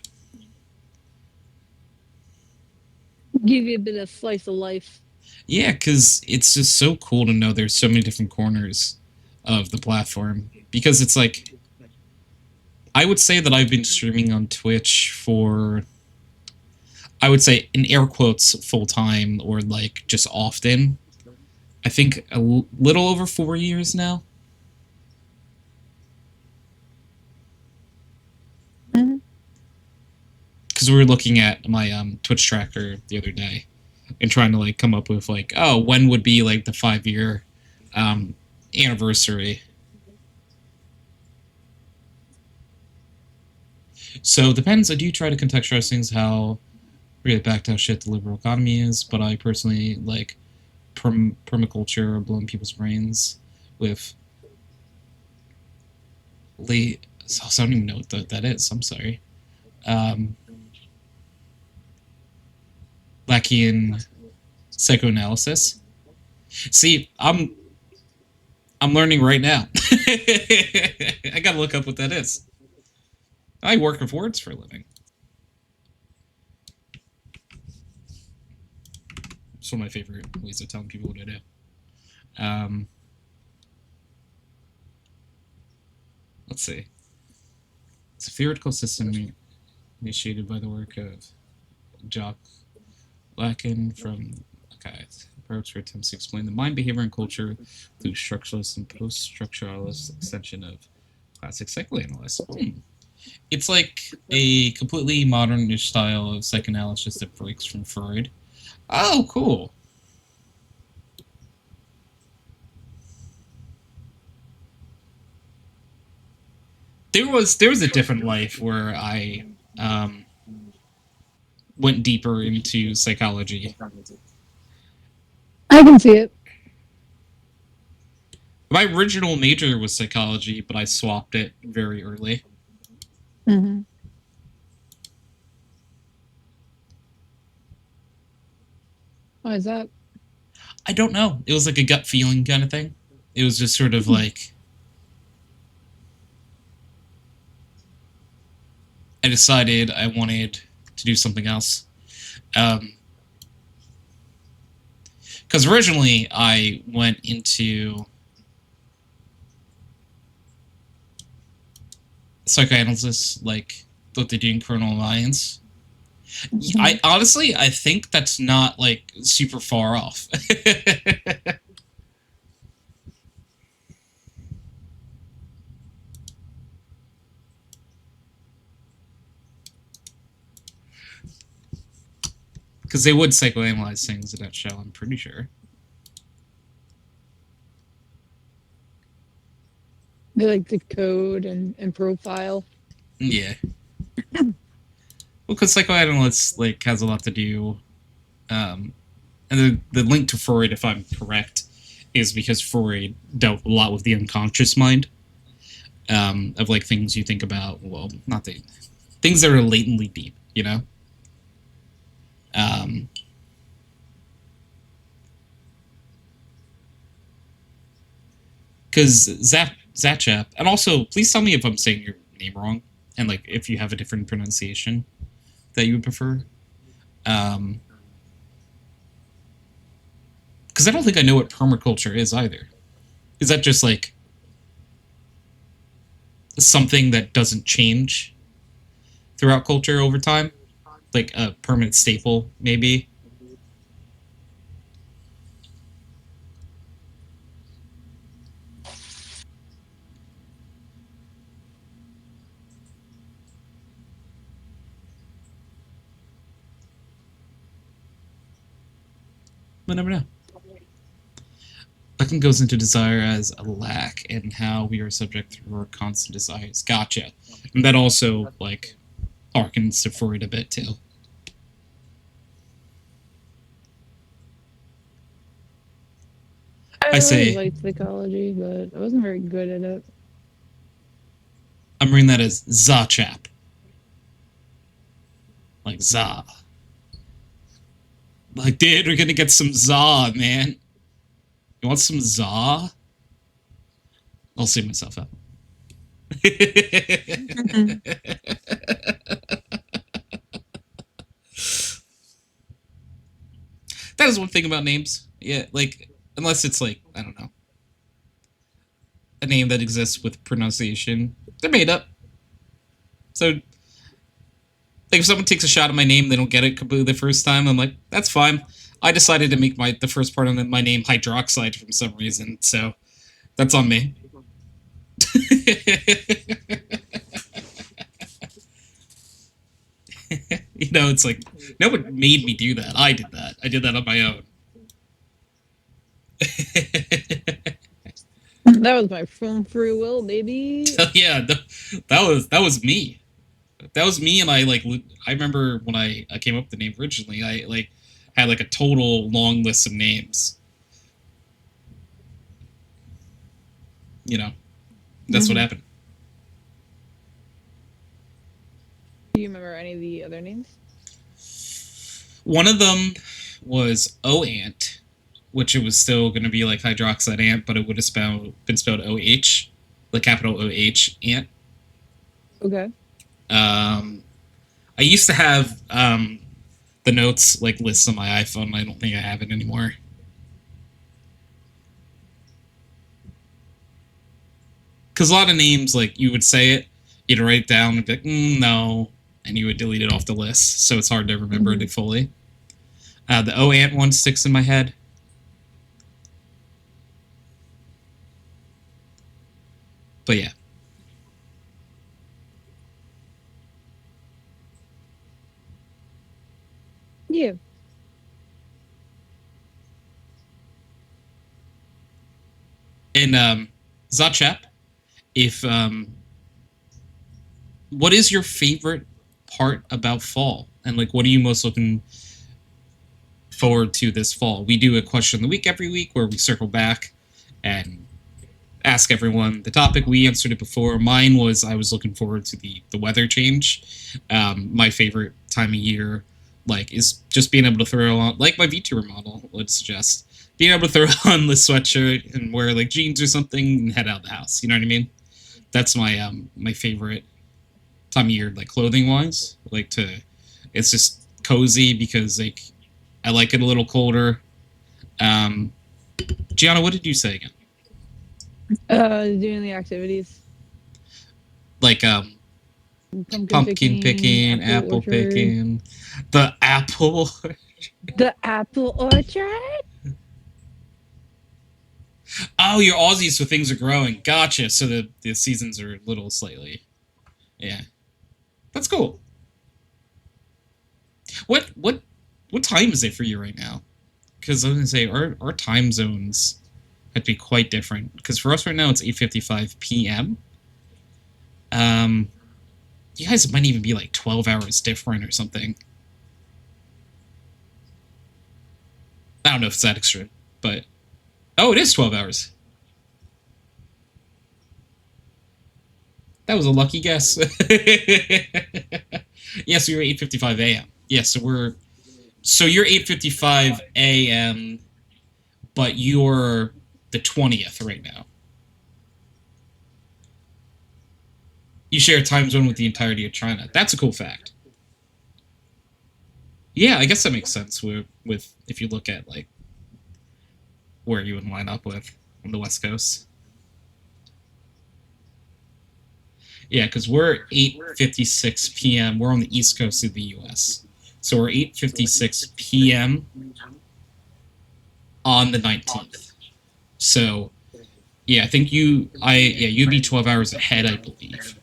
C: Give you a bit of slice of life.
A: Yeah, because it's just so cool to know there's so many different corners of the platform. Because it's like, I would say that I've been streaming on Twitch for, I would say, in air quotes, full time, or like just often. I think a little over 4 years now. Because we were looking at my Twitch tracker the other day and trying to like come up with like, oh, when would be like the 5-year anniversary. So it depends. I do try to contextualize things how really back to how shit the liberal economy is, but I personally like permaculture, blowing people's brains with so I don't even know what that is. I'm sorry. Lackeyan psychoanalysis. See, I'm learning right now. I gotta look up what that is. I work with words for a living. It's one of my favorite ways of telling people what I do. Let's see. It's a theoretical system initiated by the work of Jock Lacan from approach where attempts to explain the mind, behavior, and culture through structuralist and post-structuralist extension of classic psychoanalysis. It's like a completely modern style of psychoanalysis that breaks from Freud. Oh, cool. There was a different life where I went deeper into psychology.
C: I can see it.
A: My original major was psychology, but I swapped it very early.
C: Mm-hmm. Why is that?
A: I don't know. It was like a gut feeling kind of thing. It was just sort of like I decided I wanted to do something else. Because originally I went into psychoanalysis, like what they do in Criminal Alliance. I honestly, I think that's not like super far off. Because they would psychoanalyze things in that show, I'm pretty sure.
C: They like to code and profile.
A: Yeah. Well, because psychoanalysis like has a lot to do, and the link to Freud, if I'm correct, is because Freud dealt a lot with the unconscious mind, of like things you think about. Well, not the things that are latently deep, you know. Because Zachap, and also please tell me if I'm saying your name wrong, and like if you have a different pronunciation that you would prefer. Because I don't think I know what permaculture is either. Is that just like something that doesn't change throughout culture over time? Like a permanent staple, maybe? We'll never know. Lacan goes into desire as a lack and how we are subject through our constant desires. Gotcha. And that also, like, harkens to Freud a bit, too. I say,
C: liked psychology, but I wasn't very good at it.
A: I'm reading that as Zachap. Like, za. Like, dude, we're gonna get some za, man. You want some za? I'll see myself out. That is one thing about names. Yeah, like, unless it's like, I don't know, a name that exists with pronunciation, they're made up. So, like, if someone takes a shot at my name, they don't get it completely the first time, I'm like, that's fine. I decided to make the first part of my name Hydroxide for some reason, so that's on me. You know, it's like, no one made me do that. I did that. I did that on my own.
C: That was my from free will, baby.
A: Yeah, that was me. That was me, and I remember when I came up with the name originally, I like had like a total long list of names. You know, that's what happened.
C: Do you remember any of the other names?
A: One of them was HydroxideAnt, which it was still going to be like HydroxideAnt, but it would have been spelled OH, like capital OH ant.
C: Okay.
A: I used to have the notes like lists on my iPhone. I don't think I have it anymore. Because a lot of names, like you would say it, you'd write it down and be like, no, and you would delete it off the list. So it's hard to remember it fully. The O ant one sticks in my head. But yeah.
C: Yeah.
A: And Zachep, if what is your favorite part about fall, and like what are you most looking forward to this fall? We do a question of the week every week where we circle back and ask everyone the topic. We answered it before. Mine was I was looking forward to the weather change. My favorite time of year, like, is just being able to throw on, like my VTuber model would suggest, being able to throw on the sweatshirt and wear like jeans or something and head out the house. You know what I mean? That's my my favorite time of year, like clothing wise. Like to, it's just cozy because like I like it a little colder. Gianna, what did you say again?
C: Doing the activities.
A: Like pumpkin picking, apple picking, the apple.
C: The apple orchard.
A: Oh, you're Aussie, so things are growing. Gotcha. So the seasons are a little slightly. Yeah, that's cool. What time is it for you right now? Because I was gonna say our time zones have to be quite different. Because for us right now it's 8:55 p.m. You guys might even be like 12 hours different or something. I don't know if it's that extreme, but oh, it is 12 hours. That was a lucky guess. Yes, we were 8:55 a.m. Yes, so you're 8:55 a.m., but you're the 20th right now. You share a time zone with the entirety of China. That's a cool fact. Yeah, I guess that makes sense with if you look at like where you would line up with on the West Coast. Yeah, because we're 8:56 p.m. We're on the East Coast of the U.S., so we're 8:56 p.m. on the 19th. So, yeah, I think you'd be 12 hours ahead, I believe.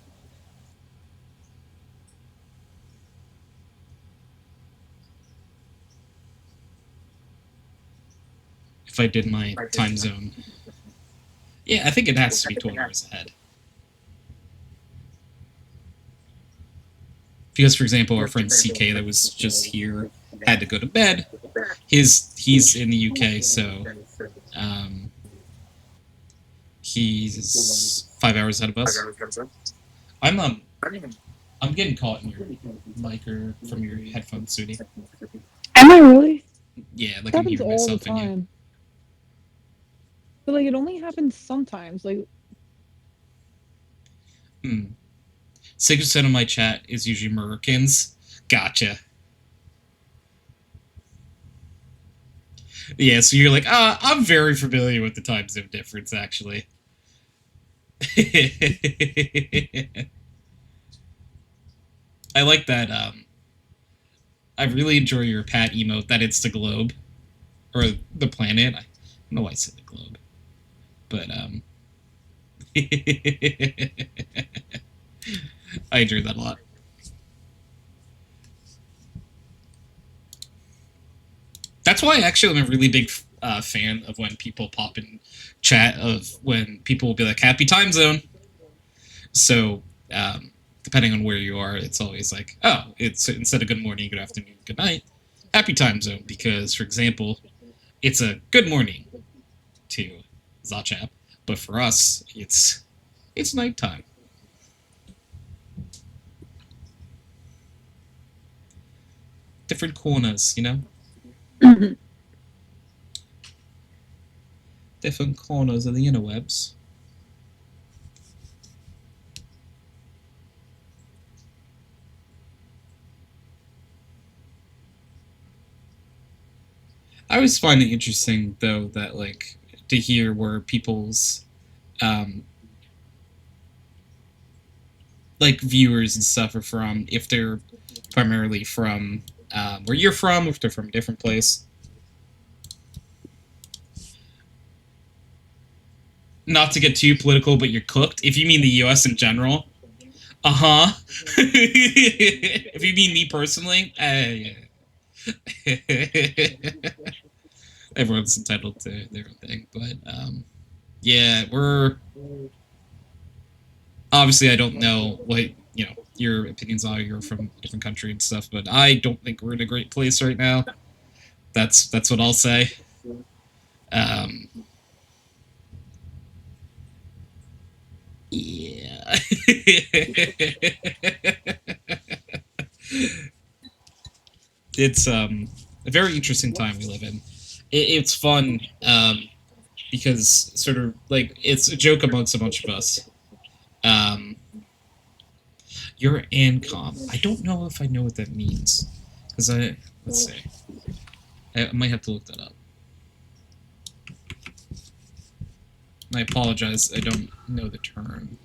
A: If I did my time zone. Yeah, I think it has to be 12 hours ahead. Because, for example, our friend CK that was just here had to go to bed. He's in the UK, so he's 5 hours ahead of us. I'm getting caught in your mic or from your headphones, Sudi.
C: Am I really?
A: Yeah, like
C: It
A: I'm
C: happens
A: hearing
C: all the
A: myself in you.
C: time. But like it only happens sometimes. Like
A: 6% of my chat is usually Americans. Gotcha. Yeah, so you're like, I'm very familiar with the time zone difference, actually. I like that. I really enjoy your Pat emote, that it's the globe. Or the planet. I don't know why I said the globe. But, I enjoy that a lot. That's why actually I'm a really big fan of when people pop in chat of when people will be like, happy time zone. So, depending on where you are, it's always like, oh, it's instead of good morning, good afternoon, good night, happy time zone. Because, for example, it's a good morning to Zachap, but for us, it's nighttime. Different corners, you know? different corners of the interwebs. I always find it interesting, though, that, like, to hear where people's, like, viewers and stuff are from, if they're primarily from where you're from, if they're from a different place. Not to get too political, but you're cooked. If you mean the U.S. in general, if you mean me personally, everyone's entitled to their own thing, but yeah, we're obviously I don't know what your opinions are. You're from a different country and stuff, but I don't think we're in a great place right now. That's what I'll say. Yeah. It's a very interesting time we live in. It's fun because sort of like it's a joke amongst a bunch of us. You're ANCOM. I don't know if I know what that means because let's see. I might have to look that up. I apologize. I don't know the term.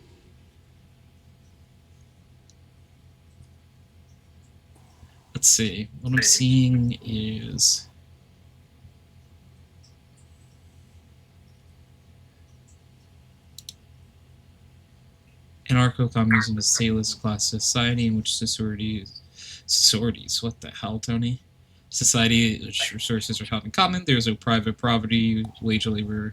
A: Let's see. What I'm seeing is anarcho-communism is a stateless class society in which sororities, what the hell, Tony? Society which resources are held in common. There's no private property, wage labor.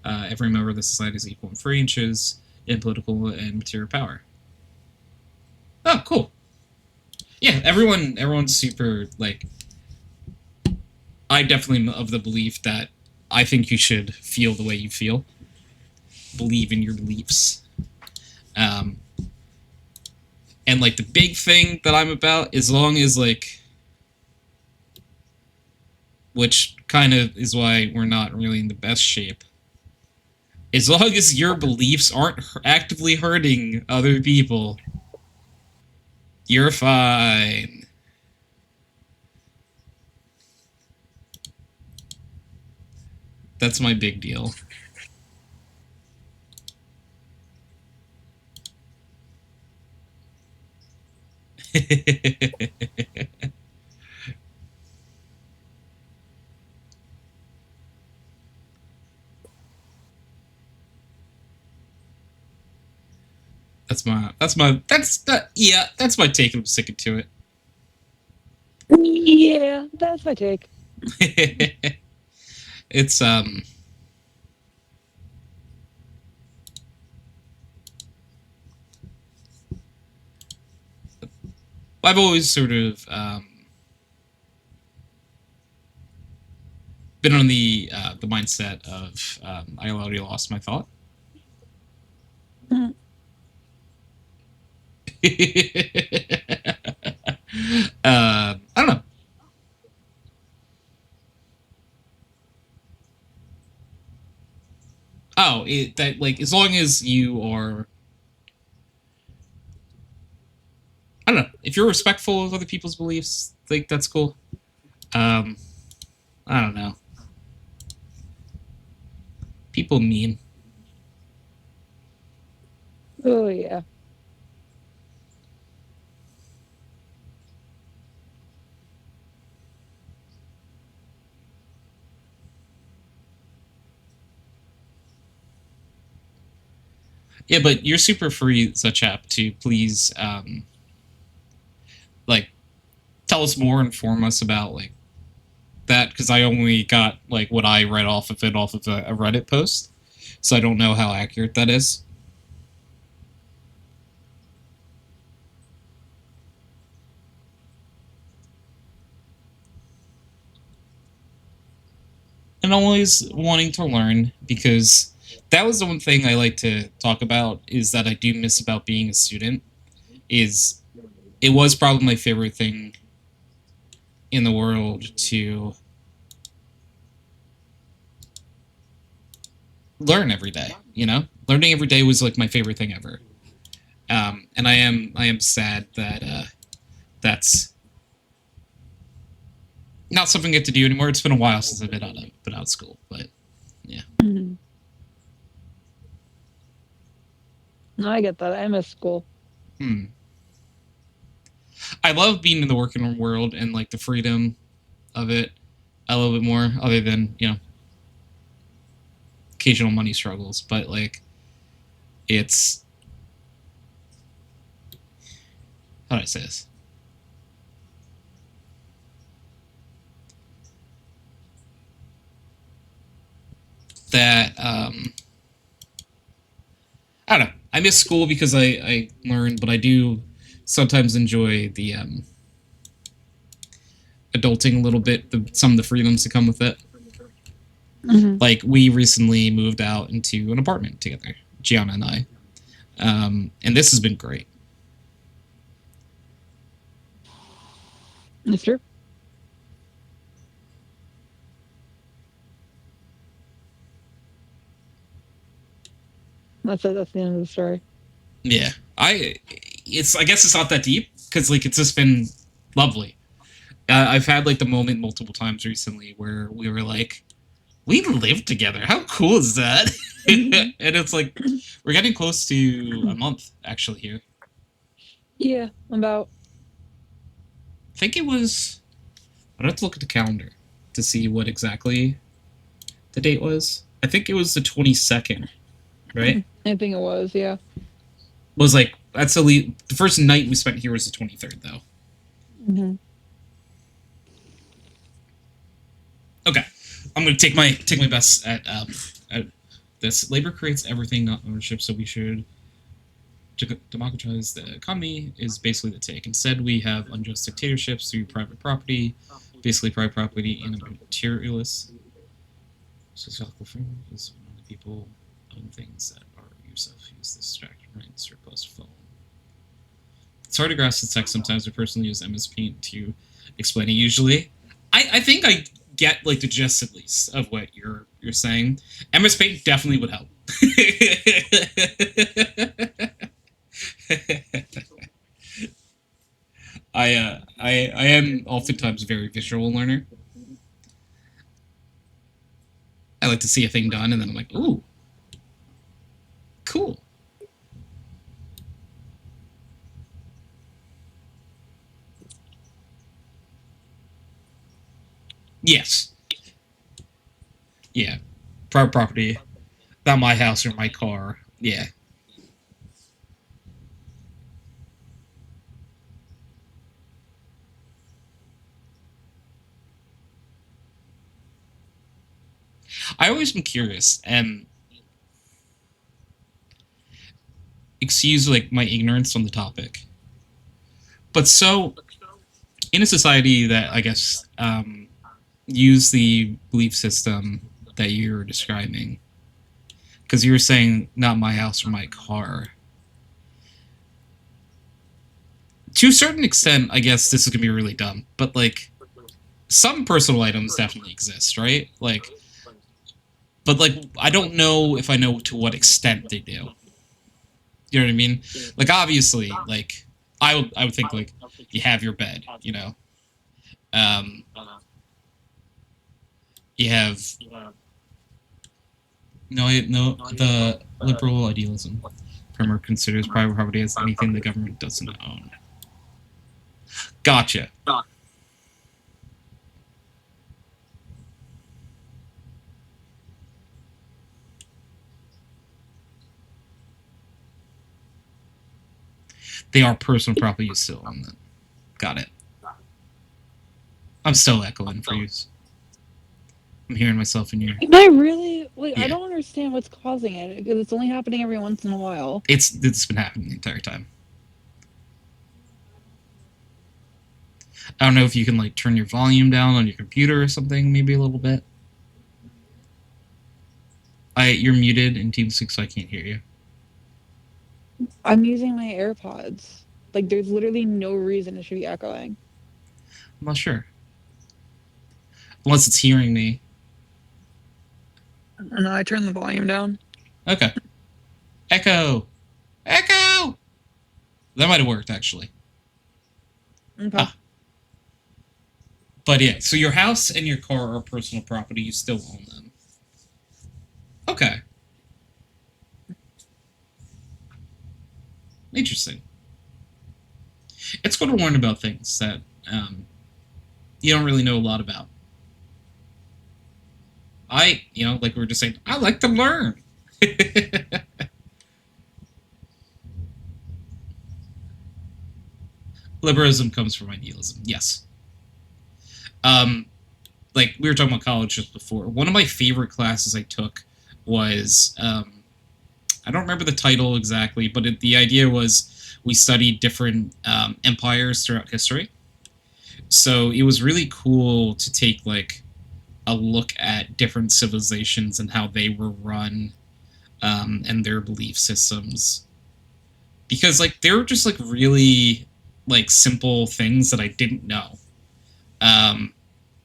A: Every member of the society is equal and free and shares in political and material power. Oh, cool. Yeah, everyone's super, like, I definitely am of the belief that I think you should feel the way you feel. Believe in your beliefs. And, like, the big thing that I'm about, as long as, like, which kind of is why we're not really in the best shape, as long as your beliefs aren't actively hurting other people, you're fine. That's my big deal. That's my take. I'm sticking to it.
F: Yeah, that's my take.
A: It's I've always sort of been on the mindset of I already lost my thought. I don't know. Oh, that, like, as long as you are, I don't know, if you're respectful of other people's beliefs, like, that's cool. I don't know. People mean.
F: Oh, yeah.
A: Yeah, but you're super free, such app, to please, like, tell us more, inform us about, like, that, because I only got, like, what I read off of a Reddit post, so I don't know how accurate that is. And always wanting to learn, because that was the one thing I like to talk about, is that I do miss about being a student, is it was probably my favorite thing in the world to learn every day. Learning every day was like my favorite thing ever. And I am sad that that's not something I get to do anymore. It's been a while since I've been out of school, but yeah.
F: Mhm. No, I get that. I miss school.
A: I love being in the working world and like the freedom of it a little bit more, other than occasional money struggles. But like, it's how do I say this? That I don't know. I miss school because I learned, but I do sometimes enjoy the adulting a little bit, some of the freedoms that come with it.
F: Mhm.
A: Like, we recently moved out into an apartment together, Gianna and I. And this has been great.
F: That's true. That's it. That's the end of the story.
A: Yeah. I guess it's not that deep, because like it's just been lovely. I've had like the moment multiple times recently where we were like, we live together. How cool is that?
F: Mhm.
A: And it's like, we're getting close to a month actually here.
F: Yeah, about.
A: I think it was. I'd have to look at the calendar to see what exactly the date was. I think it was the 22nd, right?
F: I think it was. Yeah.
A: Was like, that's the first night we spent here was the 23rd, though.
F: Mm-hmm.
A: Okay, I'm gonna take my best at this. Labor creates everything, not ownership. So we should democratize the economy. Is basically the take. Instead, we have unjust dictatorships through private property, basically private property and a materialist. Sociological framework is when the people own things that are yourself. Use this distraction right surplus phone. It's hard to grasp the text sometimes. I personally use MS Paint to explain it. Usually, I think I get like the gist at least of what you're saying. MS Paint definitely would help. I am oftentimes a very visual learner. I like to see a thing done, and then I'm like, ooh, cool. Yes. Yeah. Private property. Not my house or my car. Yeah. I always been curious, and excuse like my ignorance on the topic. But so, in a society that I guess use the belief system that you're describing, because you were saying not my house or my car. To a certain extent, I guess this is gonna be really dumb, but like some personal items definitely exist, right? Like, but like I don't know if I know to what extent they do. You know what I mean? Like, obviously, like I would think like you have your bed, you have no the liberal idealism framework considers private property as anything the government doesn't own. Gotcha. They are personal property, you still own them. Got it. I'm still echoing for you. I'm hearing myself in your.
F: Am I really? Like,
A: Yeah.
F: I don't understand what's causing it because it's only happening every once in a while.
A: It's been happening the entire time. I don't know if you can like turn your volume down on your computer or something, maybe a little bit. You're muted in TeamSpeak, so I can't hear you.
F: I'm using my AirPods. Like, there's literally no reason it should be echoing.
A: I'm not sure. Unless it's hearing me.
F: No, I turned the volume down.
A: Okay. Echo! Echo! That might have worked, actually.
F: Okay.
A: Ah. But yeah, so your house and your car are personal property. You still own them. Okay. Interesting. It's good to learn about things that you don't really know a lot about. Like we were just saying, I like to learn. Liberalism comes from idealism. Yes. Like we were talking about college just before. One of my favorite classes I took was I don't remember the title exactly, but the idea was we studied different empires throughout history. So it was really cool to take like a look at different civilizations and how they were run and their belief systems, because like they were just like really like simple things that I didn't know.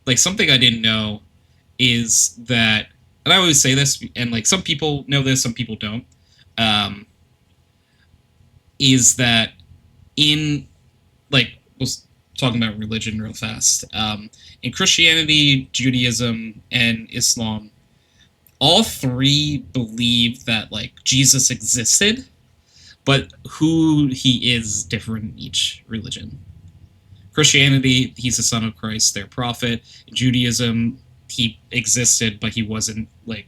A: Like something I didn't know is that, and I always say this, and like some people know this, some people don't, is that in like was talking about religion real fast. In Christianity, Judaism, and Islam, all three believe that like Jesus existed, but who he is different in each religion. Christianity, he's the son of Christ, their prophet. In Judaism, he existed, but he wasn't like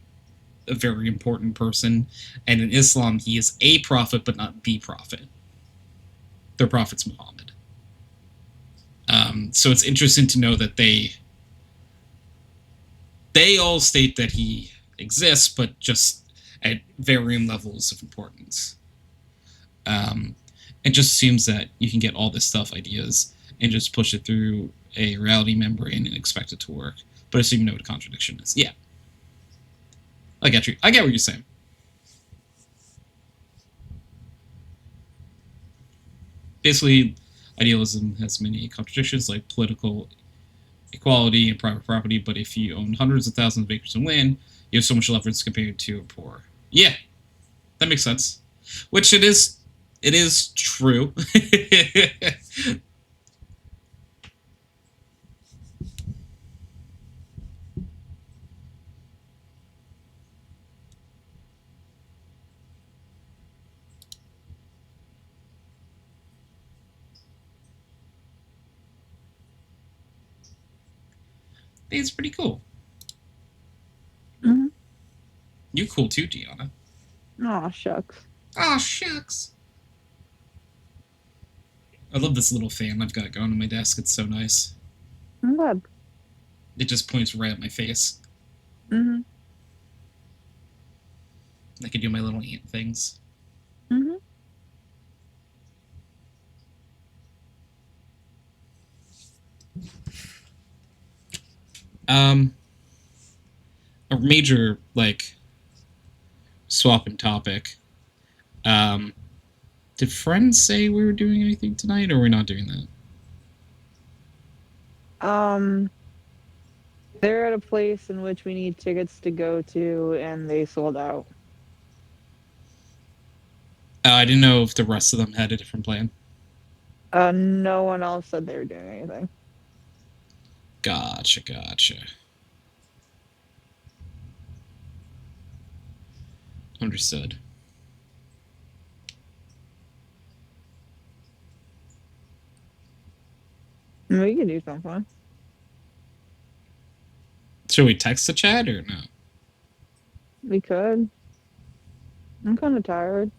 A: a very important person. And in Islam, he is a prophet, but not the prophet. Their prophet's Muhammad. So it's interesting to know that they all state that he exists, but just at varying levels of importance. It just seems that you can get all this stuff, ideas, and just push it through a reality membrane and expect it to work. But assume you know what a contradiction is. Yeah. I get you. I get what you're saying. Basically, idealism has many contradictions, like political equality and private property, but if you own hundreds of thousands of acres of land, you have so much leverage compared to a poor. Yeah, that makes sense. Which it is true. It's pretty cool.
F: Mm-hmm.
A: You're cool too, Gianna.
F: Aw, shucks.
A: Oh, shucks. I love this little fan I've got going on my desk. It's so nice.
F: I'm glad.
A: It just points right at my face.
F: Mm-hmm.
A: I can do my little ant things.
F: Mm-hmm.
A: A major, like, swapping topic. Did friends say we were doing anything tonight, or are we not doing that?
F: They're at a place in which we need tickets to go to, and they sold out.
A: I didn't know if the rest of them had a different plan.
F: No one else said they were doing anything.
A: Gotcha. Understood.
F: We could do something.
A: Should we text the chat or no?
F: We could. I'm kind of tired.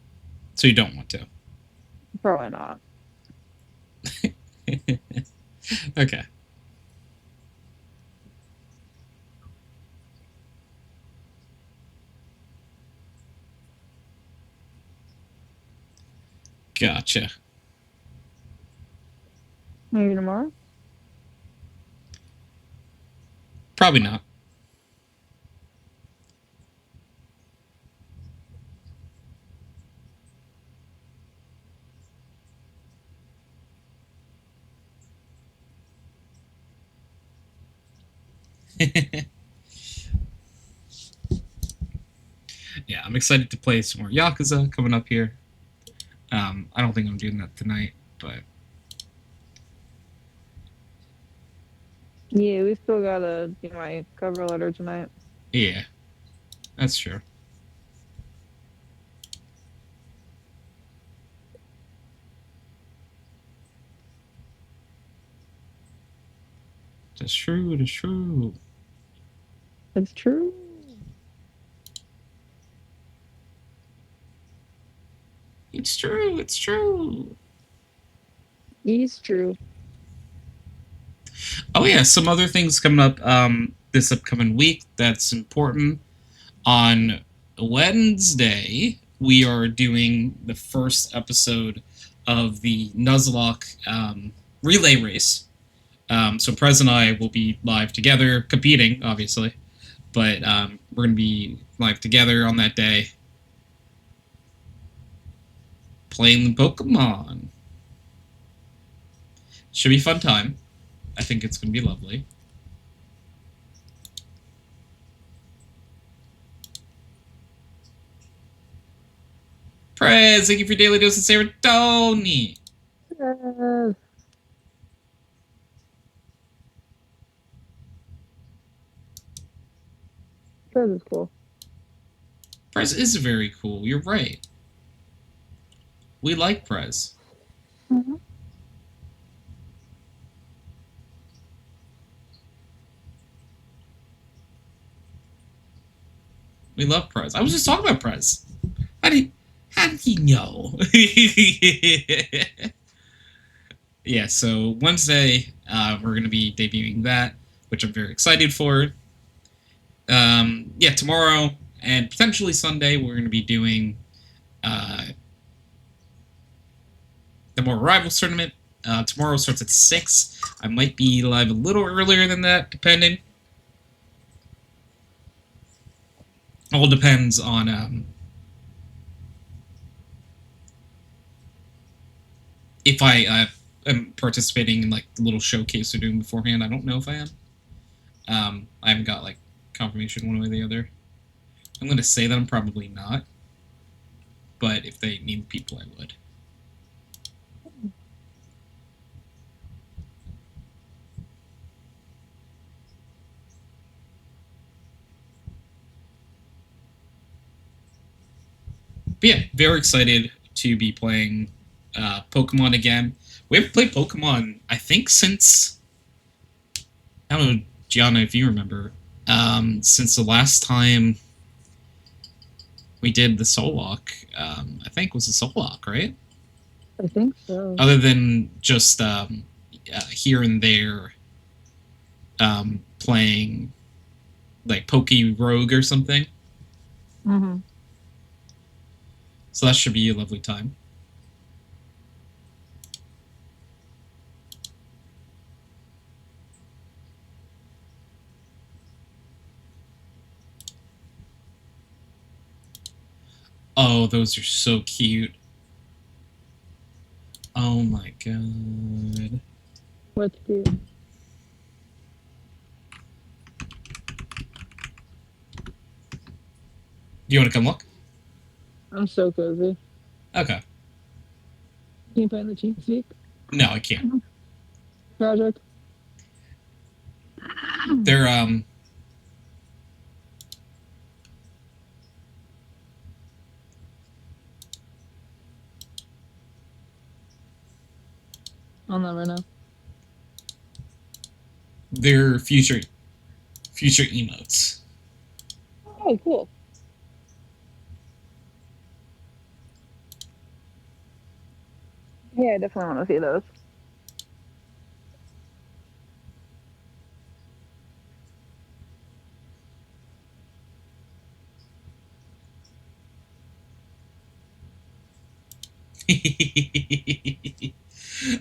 A: So you don't want to?
F: Probably not.
A: Okay. Gotcha.
F: Maybe tomorrow?
A: Probably not. I'm excited to play some more Yakuza coming up here. I don't think I'm doing that tonight, but
F: Yeah, we still gotta do my cover letter tonight.
A: yeah, that's true. That's true. That's true.
F: That's true.
A: It's true. It's true.
F: It's true.
A: Oh yeah, some other things coming up this upcoming week that's important. On Wednesday, we are doing the first episode of the Nuzlocke relay race. So Prez and I will be live together, competing, obviously, but we're going to be live together on that day, playing the Pokemon. Should be a fun time. I think it's going to be lovely. Prez, thank you for your daily dose of serotonin.
F: That is cool.
A: Prez is very cool. You're right. We like Prez.
F: Mm-hmm.
A: We love Prez. I was just talking about Prez. How did you know? Yeah, so Wednesday, we're going to be debuting that, which I'm very excited for. Yeah, tomorrow and potentially Sunday, we're going to be doing the More Rivals Tournament. Tomorrow starts at 6. I might be live a little earlier than that, depending. All depends on if I am participating in like the little showcase they're doing beforehand. I don't know if I am. I haven't got like confirmation one way or the other. I'm going to say that I'm probably not, but if they need people, I would. But yeah, very excited to be playing Pokemon again. We haven't played Pokemon, I think, since... I don't know, Gianna, if you remember. Since the last time we did the Soul Lock, I think was the Soul Lock, right?
F: I think so.
A: Other than just here and there playing like Poke Rogue or something.
F: Mm-hmm.
A: So that should be a lovely time. Oh, those are so cute. Oh my god.
F: What's cute?
A: Do you want to come look?
F: I'm so cozy.
A: Okay.
F: Can you find the cheap speak
A: No, I can't.
F: project?
A: They're
F: I'll never know.
A: they're future emotes.
F: Oh, cool. Yeah, I definitely want to see those.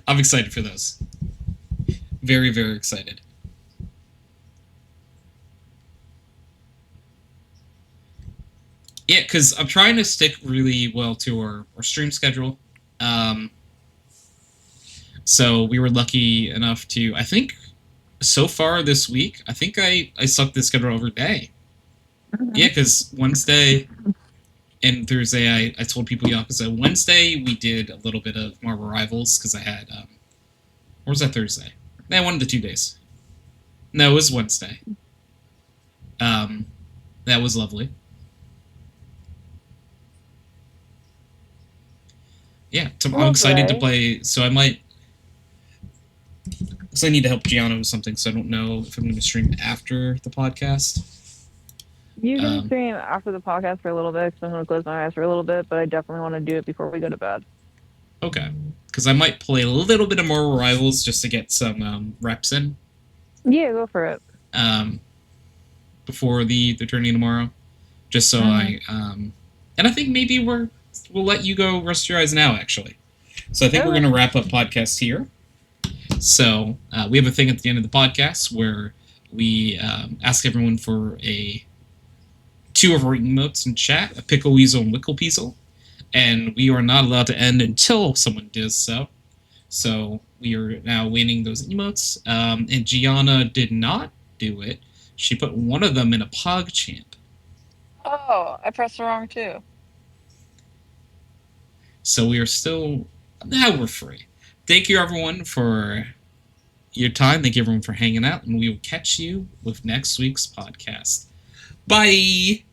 A: I'm excited for those. Very, very excited. Yeah, because I'm trying to stick really well to our stream schedule. So we were lucky enough to, I think, so far this week, I think I stuck this schedule over day.
F: Mm-hmm.
A: Yeah, because Wednesday And Thursday, I told people the opposite. Wednesday, we did a little bit of Marvel Rivals because I had. Or was that Thursday? No, one of the 2 days. No, it was Wednesday. That was lovely. Yeah, so I'm excited to play. So I might. Because I need to help Gianna with something, so I don't know if I'm going to stream after the podcast.
F: You can stream after the podcast for a little bit, because I'm going to close my eyes for a little bit, but I definitely want to do it before we go to bed.
A: Okay. Because I might play a little bit of more Rivals just to get some reps in.
F: Yeah, go for it.
A: Before the tourney tomorrow. Just so I... and I think maybe we'll let you go rest your eyes now, actually. So I think we're going to wrap up podcast here. So we have a thing at the end of the podcast where we ask everyone for 2 of our emotes in chat, a Pickle Weasel and Wickle Peasel, and we are not allowed to end until someone does so. So we are now waiting those emotes, and Gianna did not do it. She put one of them in a PogChamp.
C: Oh, I pressed the wrong 2.
A: So we are still... Now we're free. Thank you, everyone, for your time. Thank you, everyone, for hanging out, and we will catch you with next week's podcast. Bye!